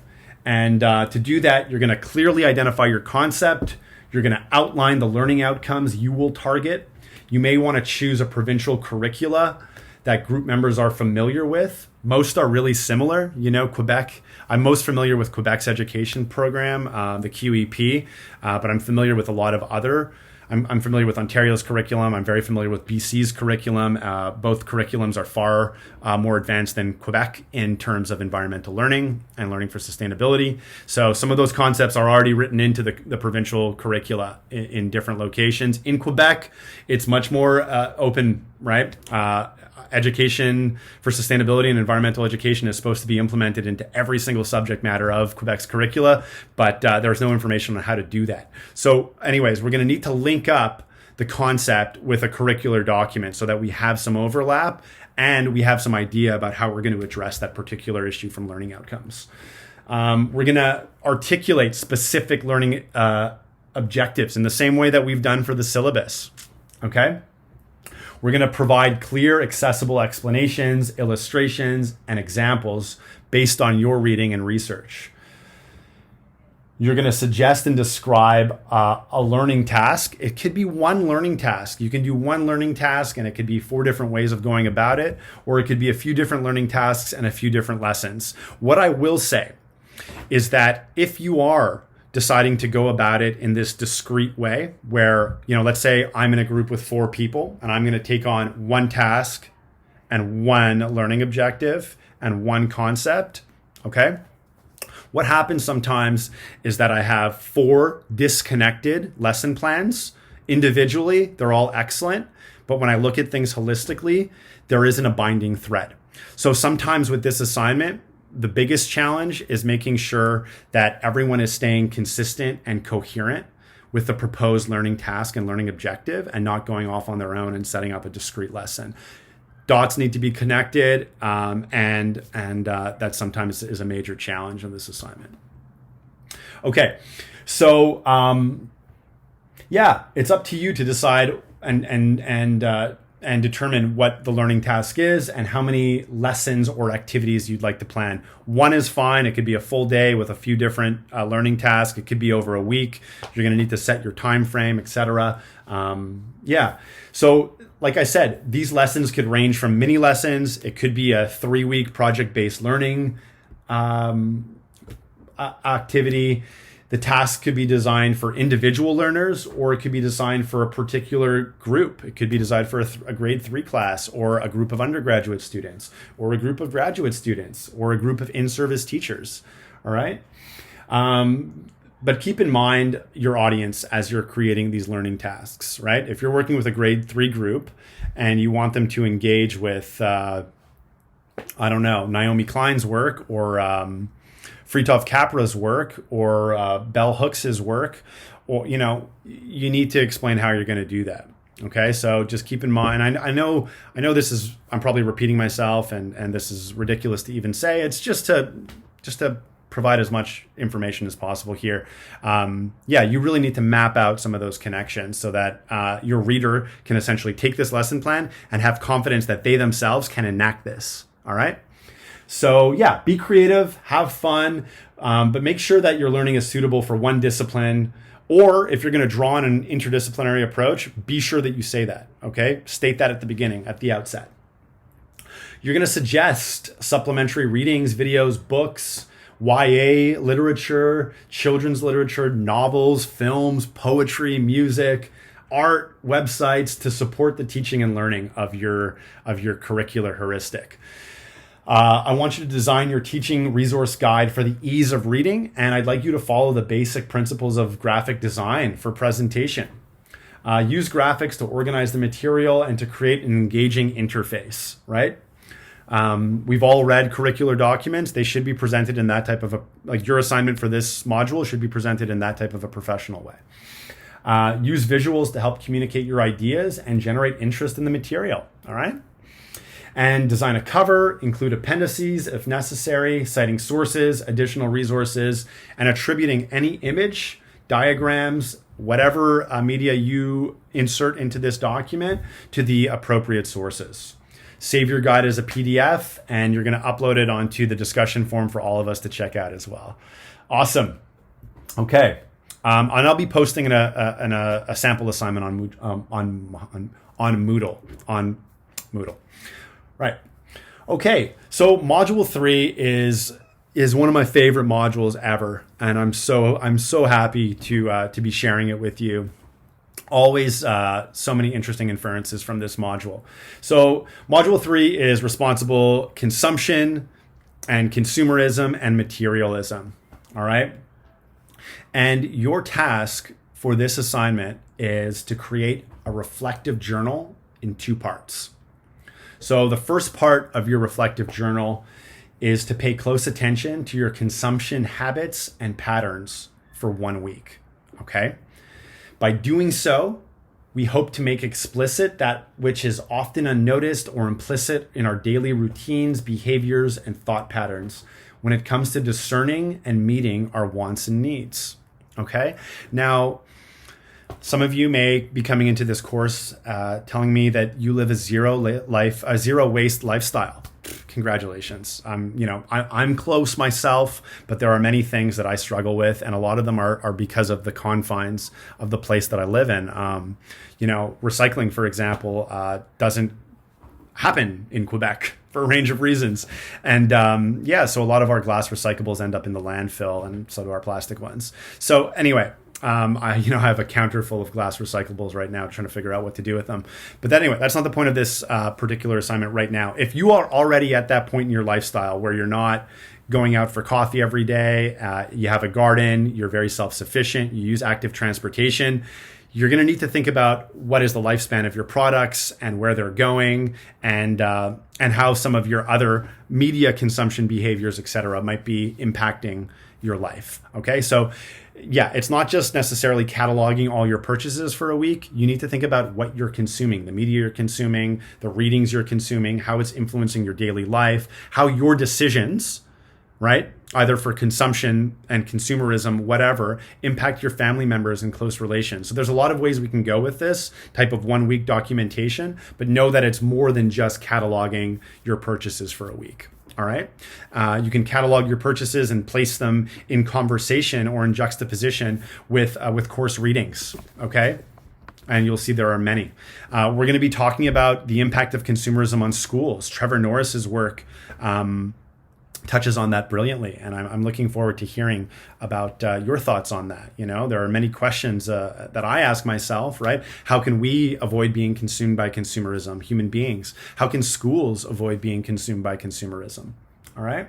And to do that, you're going to clearly identify your concept. You're going to outline the learning outcomes you will target. You may want to choose a provincial curricula that group members are familiar with. Most are really similar. Quebec, I'm most familiar with Quebec's education program, the QEP, but I'm familiar with a lot of other. I'm familiar with Ontario's curriculum. I'm very familiar with BC's curriculum. Both curriculums are far more advanced than Quebec in terms of environmental learning and learning for sustainability. So some of those concepts are already written into the provincial curricula in different locations. In Quebec, it's much more open, right? Education for sustainability and environmental education is supposed to be implemented into every single subject matter of Quebec's curricula, but there's no information on how to do that. So anyways, we're going to need to link up the concept with a curricular document so that we have some overlap and we have some idea about how we're going to address that particular issue from learning outcomes. We're going to articulate specific learning objectives in the same way that we've done for the syllabus. Okay? We're going to provide clear, accessible explanations, illustrations, and examples based on your reading and research. You're going to suggest and describe a learning task. It could be one learning task. You can do one learning task and it could be 4 different ways of going about it, or it could be a few different learning tasks and a few different lessons. What I will say is that if you are deciding to go about it in this discrete way where, let's say I'm in a group with 4 people and I'm going to take on one task and one learning objective and one concept, okay? What happens sometimes is that I have 4 disconnected lesson plans. Individually, they're all excellent, but when I look at things holistically, there isn't a binding thread. So sometimes with this assignment, the biggest challenge is making sure that everyone is staying consistent and coherent with the proposed learning task and learning objective and not going off on their own and setting up a discrete lesson. Dots need to be connected, and that sometimes is a major challenge in this assignment. Okay, so it's up to you to decide and determine what the learning task is and how many lessons or activities you'd like to plan. One is fine. It could be a full day with a few different learning tasks. It could be over a week. You're going to need to set your time frame, etc. So like I said, these lessons could range from mini lessons. It could be a 3-week project-based learning activity. The task could be designed for individual learners, or it could be designed for a particular group. It could be designed for a grade 3 class, or a group of undergraduate students, or a group of graduate students, or a group of in-service teachers. All right. But keep in mind your audience as you're creating these learning tasks, right? If you're working with a grade 3 group and you want them to engage with, Naomi Klein's work, or Fritjof Capra's work, or Bell Hooks's work, or you need to explain how you're going to do that. Okay, so just keep in mind. I know this is, I'm probably repeating myself, and this is ridiculous to even say. It's just to provide as much information as possible here. You really need to map out some of those connections so that your reader can essentially take this lesson plan and have confidence that they themselves can enact this. All right. So be creative, have fun, but make sure that your learning is suitable for one discipline. Or if you're going to draw on an interdisciplinary approach, be sure that you say that, okay? State that at the beginning, at the outset. You're going to suggest supplementary readings, videos, books, YA literature, children's literature, novels, films, poetry, music, art, websites to support the teaching and learning of your curricular heuristic. I want you to design your teaching resource guide for the ease of reading, and I'd like you to follow the basic principles of graphic design for presentation. Use graphics to organize the material and to create an engaging interface, right? We've all read curricular documents. They should be presented in that type of your assignment for this module should be presented in that type of a professional way. Use visuals to help communicate your ideas and generate interest in the material, all right? And design a cover, include appendices if necessary, citing sources, additional resources, and attributing any image, diagrams, whatever media you insert into this document to the appropriate sources. Save your guide as a PDF, and you're going to upload it onto the discussion forum for all of us to check out as well. Awesome. Okay. And I'll be posting a sample assignment on Moodle. Right. Okay. So module 3 is one of my favorite modules ever, and I'm so happy to be sharing it with you. Always so many interesting inferences from this module. So module 3 is responsible consumption and consumerism and materialism. All right. And your task for this assignment is to create a reflective journal in 2 parts. So the first part of your reflective journal is to pay close attention to your consumption habits and patterns for 1 week, okay? By doing so, we hope to make explicit that which is often unnoticed or implicit in our daily routines, behaviors, and thought patterns when it comes to discerning and meeting our wants and needs, Okay. Now, some of you may be coming into this course telling me that you live a zero waste lifestyle. Congratulations. I'm close myself, but there are many things that I struggle with, and a lot of them are because of the confines of the place that I live in. Recycling, for example, doesn't happen in Quebec for a range of reasons. And so a lot of our glass recyclables end up in the landfill, and so do our plastic ones. So anyway, I have a counter full of glass recyclables right now, trying to figure out what to do with them. But anyway, that's not the point of this particular assignment right now. If you are already at that point in your lifestyle where you're not going out for coffee every day, you have a garden, you're very self-sufficient, you use active transportation, you're going to need to think about what is the lifespan of your products and where they're going, and how some of your other media consumption behaviors, et cetera, might be impacting your life. Okay, so yeah, it's not just necessarily cataloging all your purchases for a week. You need to think about what you're consuming, the media you're consuming, the readings you're consuming, how it's influencing your daily life, how your decisions, right, either for consumption and consumerism, whatever, impact your family members and close relations. So there's a lot of ways we can go with this type of 1 week documentation, but know that it's more than just cataloging your purchases for a week. All right. You can catalog your purchases and place them in conversation or in juxtaposition with course readings. Okay. And you'll see there are many. We're going to be talking about the impact of consumerism on schools. Trevor Norris's work touches on that brilliantly, and I'm looking forward to hearing about your thoughts on that. There are many questions that I ask myself, right? How can we avoid being consumed by consumerism, human beings? How can schools avoid being consumed by consumerism? All right.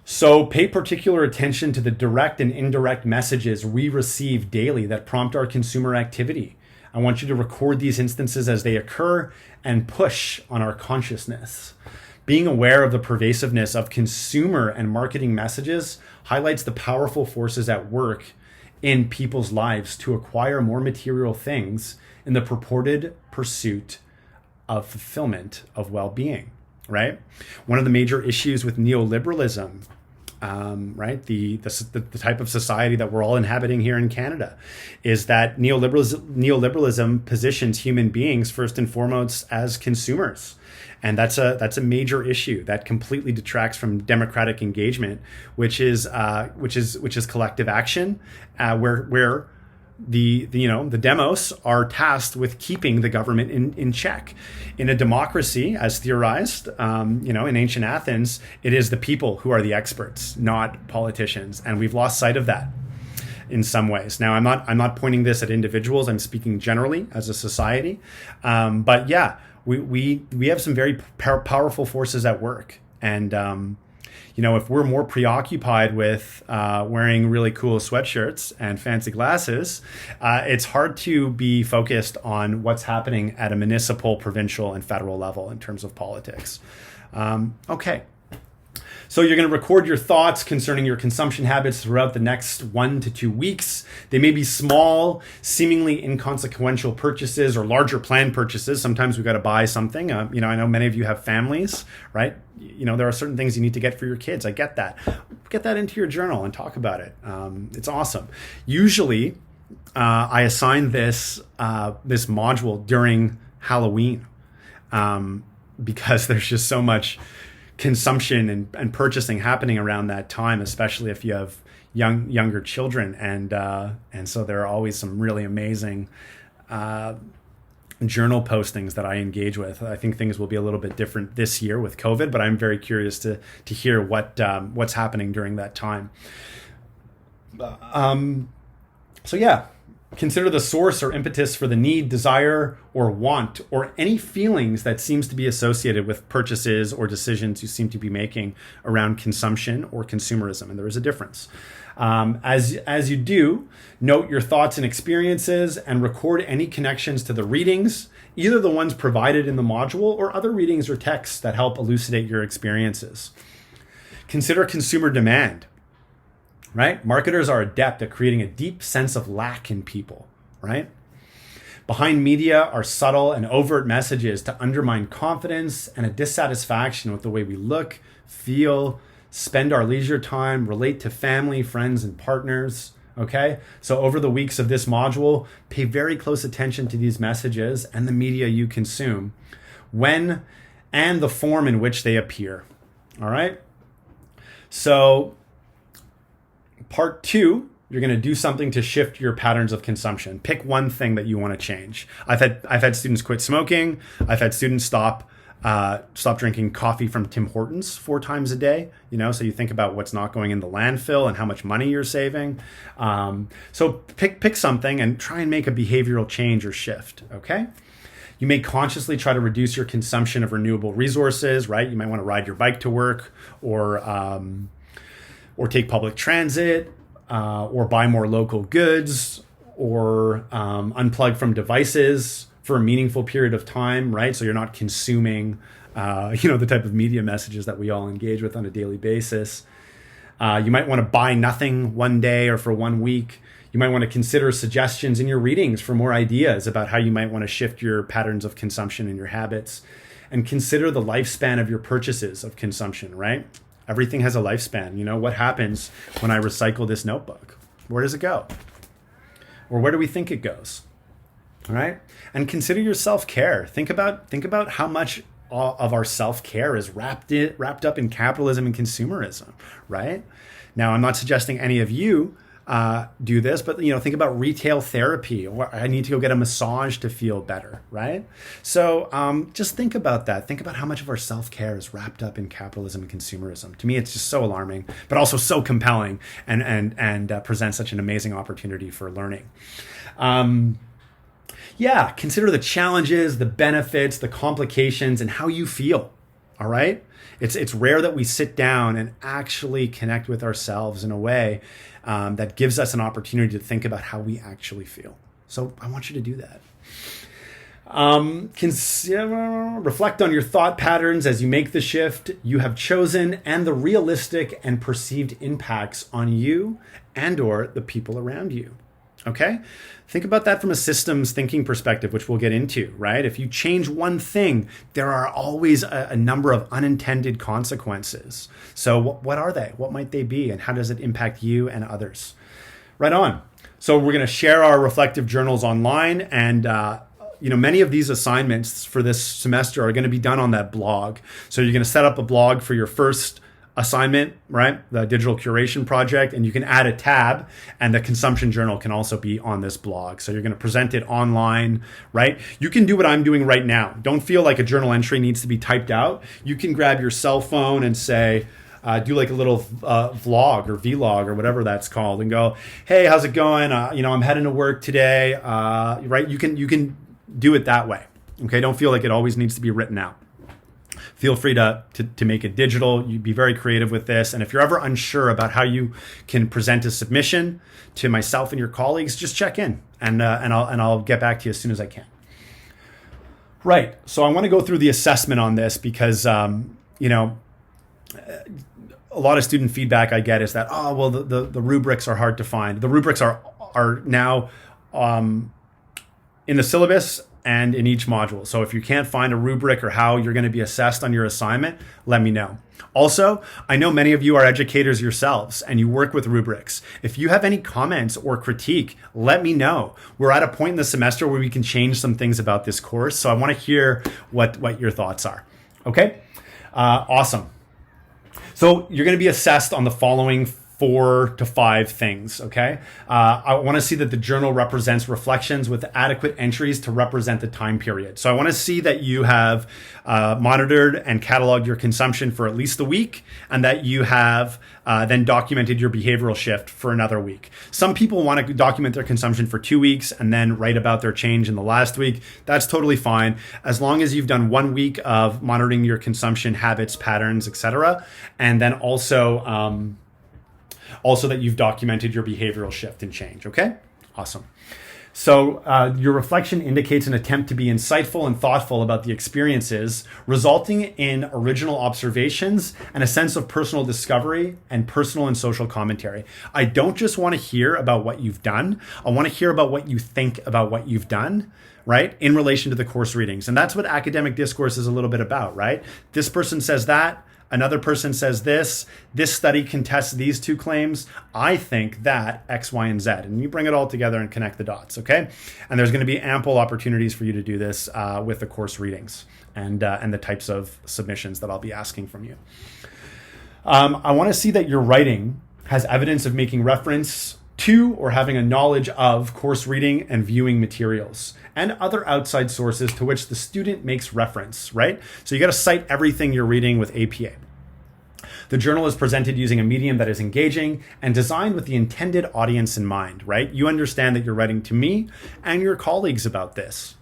So pay particular attention to the direct and indirect messages we receive daily that prompt our consumer activity. I want you to record these instances as they occur and push on our consciousness. Being aware of the pervasiveness of consumer and marketing messages highlights the powerful forces at work in people's lives to acquire more material things in the purported pursuit of fulfillment of well-being, right? One of the major issues with neoliberalism, right, the type of society that we're all inhabiting here in Canada, is that neoliberalism positions human beings first and foremost as consumers. And that's a major issue that completely detracts from democratic engagement, which is collective action, where the demos are tasked with keeping the government in check. In a democracy, as theorized, in ancient Athens, it is the people who are the experts, not politicians, and we've lost sight of that in some ways. Now, I'm not pointing this at individuals. I'm speaking generally as a society, but yeah. We have some very powerful forces at work. And, if we're more preoccupied with wearing really cool sweatshirts and fancy glasses, it's hard to be focused on what's happening at a municipal, provincial, and federal level in terms of politics. Okay. So you're going to record your thoughts concerning your consumption habits throughout the next 1 to 2 weeks. They may be small, seemingly inconsequential purchases or larger planned purchases. Sometimes we've got to buy something. I know many of you have families, right? There are certain things you need to get for your kids. I get that. Get that into your journal and talk about it. It's awesome. Usually, I assign this module during Halloween because there's just so much consumption and purchasing happening around that time, especially if you have younger children, and so there are always some really amazing journal postings that I engage with. I think things will be a little bit different this year with COVID, but I'm very curious to hear what's happening during that time. So yeah. Consider the source or impetus for the need, desire, or want, or any feelings that seems to be associated with purchases or decisions you seem to be making around consumption or consumerism. And there is a difference. As you do, note your thoughts and experiences and record any connections to the readings, either the ones provided in the module or other readings or texts that help elucidate your experiences. Consider consumer demand. Right? Marketers are adept at creating a deep sense of lack in people, right? Behind media are subtle and overt messages to undermine confidence and a dissatisfaction with the way we look, feel, spend our leisure time, relate to family, friends, and partners, Okay, so over the weeks of this module, pay very close attention to these messages and the media you consume, when and the form in which they appear. All right, so part 2, you're going to do something to shift your patterns of consumption. Pick one thing that you want to change. I've had students quit smoking. I've had students stop drinking coffee from Tim Hortons 4 times a day. So you think about what's not going in the landfill and how much money you're saving. So pick something and try and make a behavioral change or shift. Okay. You may consciously try to reduce your consumption of renewable resources, right? You might want to ride your bike to work, or take public transit, or buy more local goods, or unplug from devices for a meaningful period of time, right? So you're not consuming, the type of media messages that we all engage with on a daily basis. You might want to buy nothing one day or for 1 week. You might want to consider suggestions in your readings for more ideas about how you might want to shift your patterns of consumption and your habits. And consider the lifespan of your purchases of consumption, right? Everything has a lifespan. What happens when I recycle this notebook? Where does it go? Or where do we think it goes? All right. And consider your self-care. Think about how much of our self-care is wrapped up in capitalism and consumerism, right? Now, I'm not suggesting any of you do this, but think about retail therapy, or I need to go get a massage to feel better, right? So just think about that. Think about how much of our self-care is wrapped up in capitalism and consumerism. To me, it's just so alarming, but also so compelling, and presents such an amazing opportunity for learning. Consider the challenges, the benefits, the complications, and how you feel. All right? It's rare that we sit down and actually connect with ourselves in a way that gives us an opportunity to think about how we actually feel. So I want you to do that. Reflect on your thought patterns as you make the shift you have chosen, and the realistic and perceived impacts on you and or the people around you. Okay? Think about that from a systems thinking perspective, which we'll get into, right? If you change one thing, there are always a number of unintended consequences. So what are they? What might they be? And how does it impact you and others? Right on. So we're going to share our reflective journals online, and many of these assignments for this semester are going to be done on that blog. So you're going to set up a blog for your first assignment, right? The digital curation project, and you can add a tab, and the consumption journal can also be on this blog. So you're going to present it online, right? You can do what I'm doing right now. Don't feel like a journal entry needs to be typed out. You can grab your cell phone and say, do like a little vlog or vlog or whatever that's called, and go, hey, how's it going? I'm heading to work today, right? You can do it that way. Okay, don't feel like it always needs to be written out. Feel free to make it digital. You be very creative with this. And if you're ever unsure about how you can present a submission to myself and your colleagues, just check in, and I'll get back to you as soon as I can. Right. So I want to go through the assessment on this because a lot of student feedback I get is that the rubrics are hard to find. The rubrics are now in the syllabus and in each module. So if you can't find a rubric or how you're going to be assessed on your assignment, let me know. Also, I know many of you are educators yourselves and you work with rubrics. If you have any comments or critique, let me know. We're at a point in the semester where we can change some things about this course. So I want to hear what your thoughts are. Okay? Awesome. So you're going to be assessed on the following 4 to 5 things, okay? I want to see that the journal represents reflections with adequate entries to represent the time period. So I want to see that you have monitored and cataloged your consumption for at least a week, and that you have then documented your behavioral shift for another week. Some people want to document their consumption for 2 weeks and then write about their change in the last week. That's totally fine, as long as you've done 1 week of monitoring your consumption habits, patterns, etc., and then also that you've documented your behavioral shift and change, okay? Awesome. So your reflection indicates an attempt to be insightful and thoughtful about the experiences, resulting in original observations and a sense of personal discovery and personal and social commentary. I don't just want to hear about what you've done. I want to hear about what you think about what you've done, right, in relation to the course readings. And that's what academic discourse is a little bit about, right? This person says that, Another person says this study contests these two claims. I think that X, Y, and Z. And you bring it all together and connect the dots, okay? And there's going to be ample opportunities for you to do this with the course readings and the types of submissions that I'll be asking from you. I want to see that your writing has evidence of making reference to or having a knowledge of course reading and viewing materials and other outside sources to which the student makes reference, right? So you got to cite everything you're reading with APA. The journal is presented using a medium that is engaging and designed with the intended audience in mind, right? You understand that you're writing to me and your colleagues about this.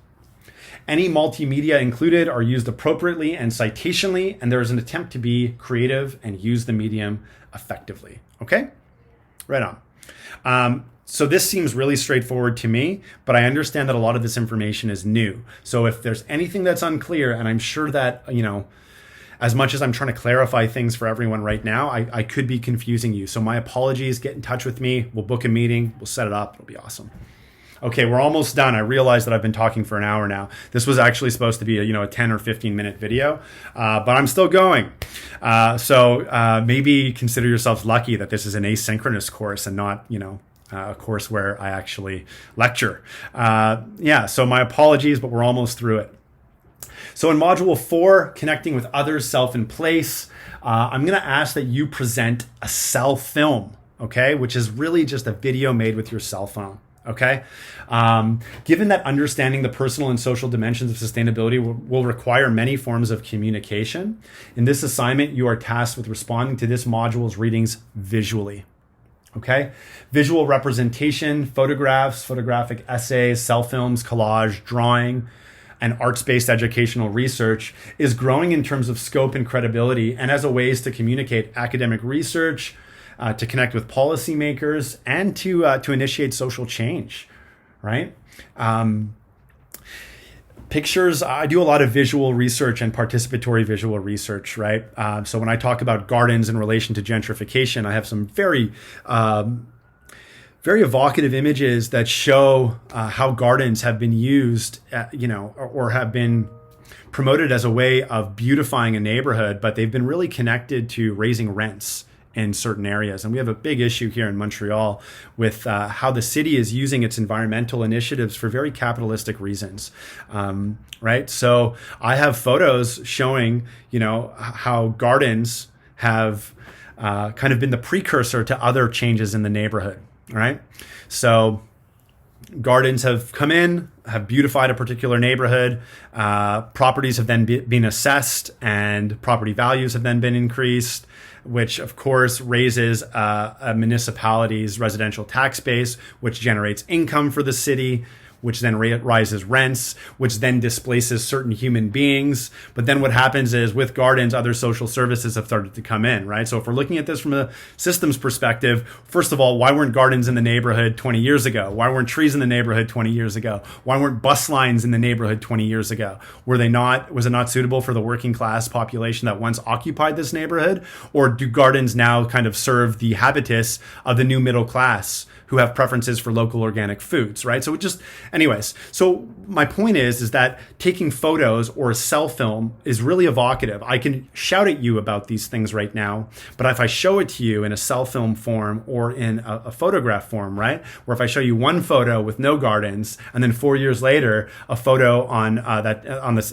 Any multimedia included are used appropriately and citationally, and there is an attempt to be creative and use the medium effectively. Okay? Right on. So this seems really straightforward to me, but I understand that a lot of this information is new. So if there's anything that's unclear, and I'm sure that, as much as I'm trying to clarify things for everyone right now, I could be confusing you. So my apologies. Get in touch with me. We'll book a meeting. We'll set it up. It'll be awesome. Okay, we're almost done. I realize that I've been talking for an hour now. This was actually supposed to be a 10 or 15 minute video, but I'm still going. So maybe consider yourselves lucky that this is an asynchronous course and not, a course where I actually lecture. So my apologies, but we're almost through it. So in module 4, connecting with others, self and place, I'm going to ask that you present a self film, okay, which is really just a video made with your cell phone. Okay. Given that understanding the personal and social dimensions of sustainability will require many forms of communication, in this assignment, you are tasked with responding to this module's readings visually. Okay. Visual representation, photographs, photographic essays, cell films, collage, drawing, and arts-based educational research is growing in terms of scope and credibility and as a ways to communicate academic research, to connect with policymakers, and to initiate social change, right? Pictures, I do a lot of visual research and participatory visual research, right? So when I talk about gardens in relation to gentrification, I have some very evocative images that show how gardens have been used, or have been promoted as a way of beautifying a neighborhood, but they've been really connected to raising rents in certain areas. And we have a big issue here in Montreal with how the city is using its environmental initiatives for very capitalistic reasons, right? So I have photos showing, how gardens have kind of been the precursor to other changes in the neighborhood, right? So gardens have come in, have beautified a particular neighborhood. Properties have then been assessed, and property values have then been increased, which of course raises a municipality's residential tax base, which generates income for the city, which then rises rents, which then displaces certain human beings. But then what happens is with gardens, other social services have started to come in, right? So if we're looking at this from a systems perspective, first of all, why weren't gardens in the neighborhood 20 years ago? Why weren't trees in the neighborhood 20 years ago? Why weren't bus lines in the neighborhood 20 years ago? Was it not suitable for the working class population that once occupied this neighborhood? Or do gardens now kind of serve the habitus of the new middle class who have preferences for local organic foods, right? So so my point is that taking photos or a cell film is really evocative. I can shout at you about these things right now, but if I show it to you in a cell film form or in a photograph form, right? Or if I show you one photo with no gardens, and then 4 years later, a photo in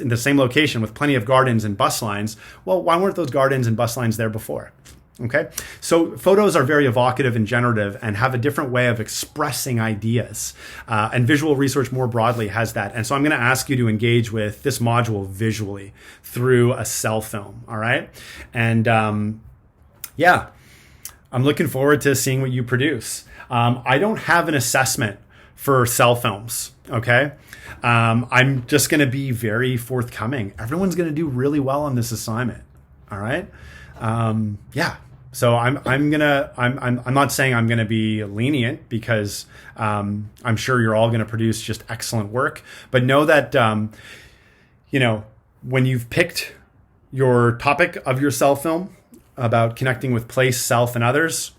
the same location with plenty of gardens and bus lines, well, why weren't those gardens and bus lines there before? Okay, so photos are very evocative and generative and have a different way of expressing ideas. And visual research more broadly has that. And so I'm going to ask you to engage with this module visually through a cell film, all right? And I'm looking forward to seeing what you produce. I don't have an assessment for cell films, okay? I'm just going to be very forthcoming. Everyone's going to do really well on this assignment, all right? So I'm not saying I'm gonna be lenient, because I'm sure you're all gonna produce just excellent work. But know that when you've picked your topic of your cell film about connecting with place, self, and others,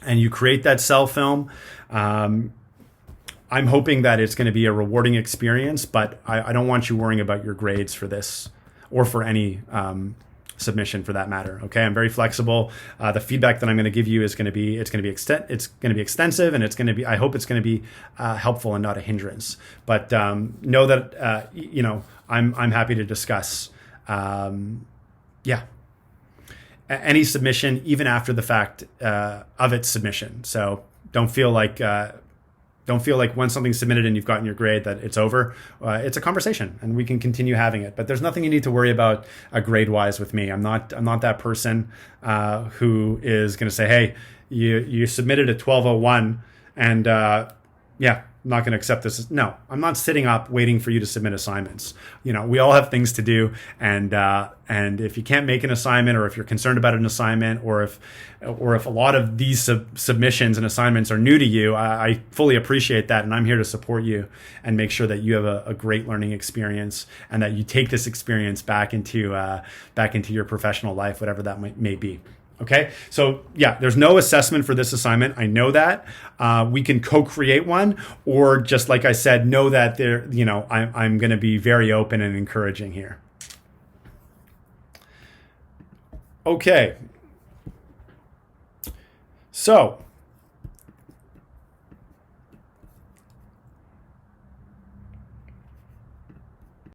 and you create that cell film, I'm hoping that it's going to be a rewarding experience. But I don't want you worrying about your grades for this or for any submission for that matter. Okay, I'm very flexible. The feedback that I'm going to give you is going to be extensive, and I hope it's going to be helpful and not a hindrance. But know that I'm happy to discuss. Any submission, even after the fact of its submission. So don't feel like once something's submitted and you've gotten your grade that it's over. It's a conversation, and we can continue having it. But there's nothing you need to worry about grade-wise with me. I'm not that person who is going to say, hey, you submitted a 1201, and I'm not going to accept this. No, I'm not sitting up waiting for you to submit assignments. We all have things to do, and if you can't make an assignment, or if you're concerned about an assignment, or if a lot of these submissions and assignments are new to you, I fully appreciate that, and I'm here to support you and make sure that you have a great learning experience, and that you take this experience back into your professional life, whatever that may be. Okay, so there's no assessment for this assignment. I know that. We can co-create one, or just like I said, know that I'm going to be very open and encouraging here. Okay. So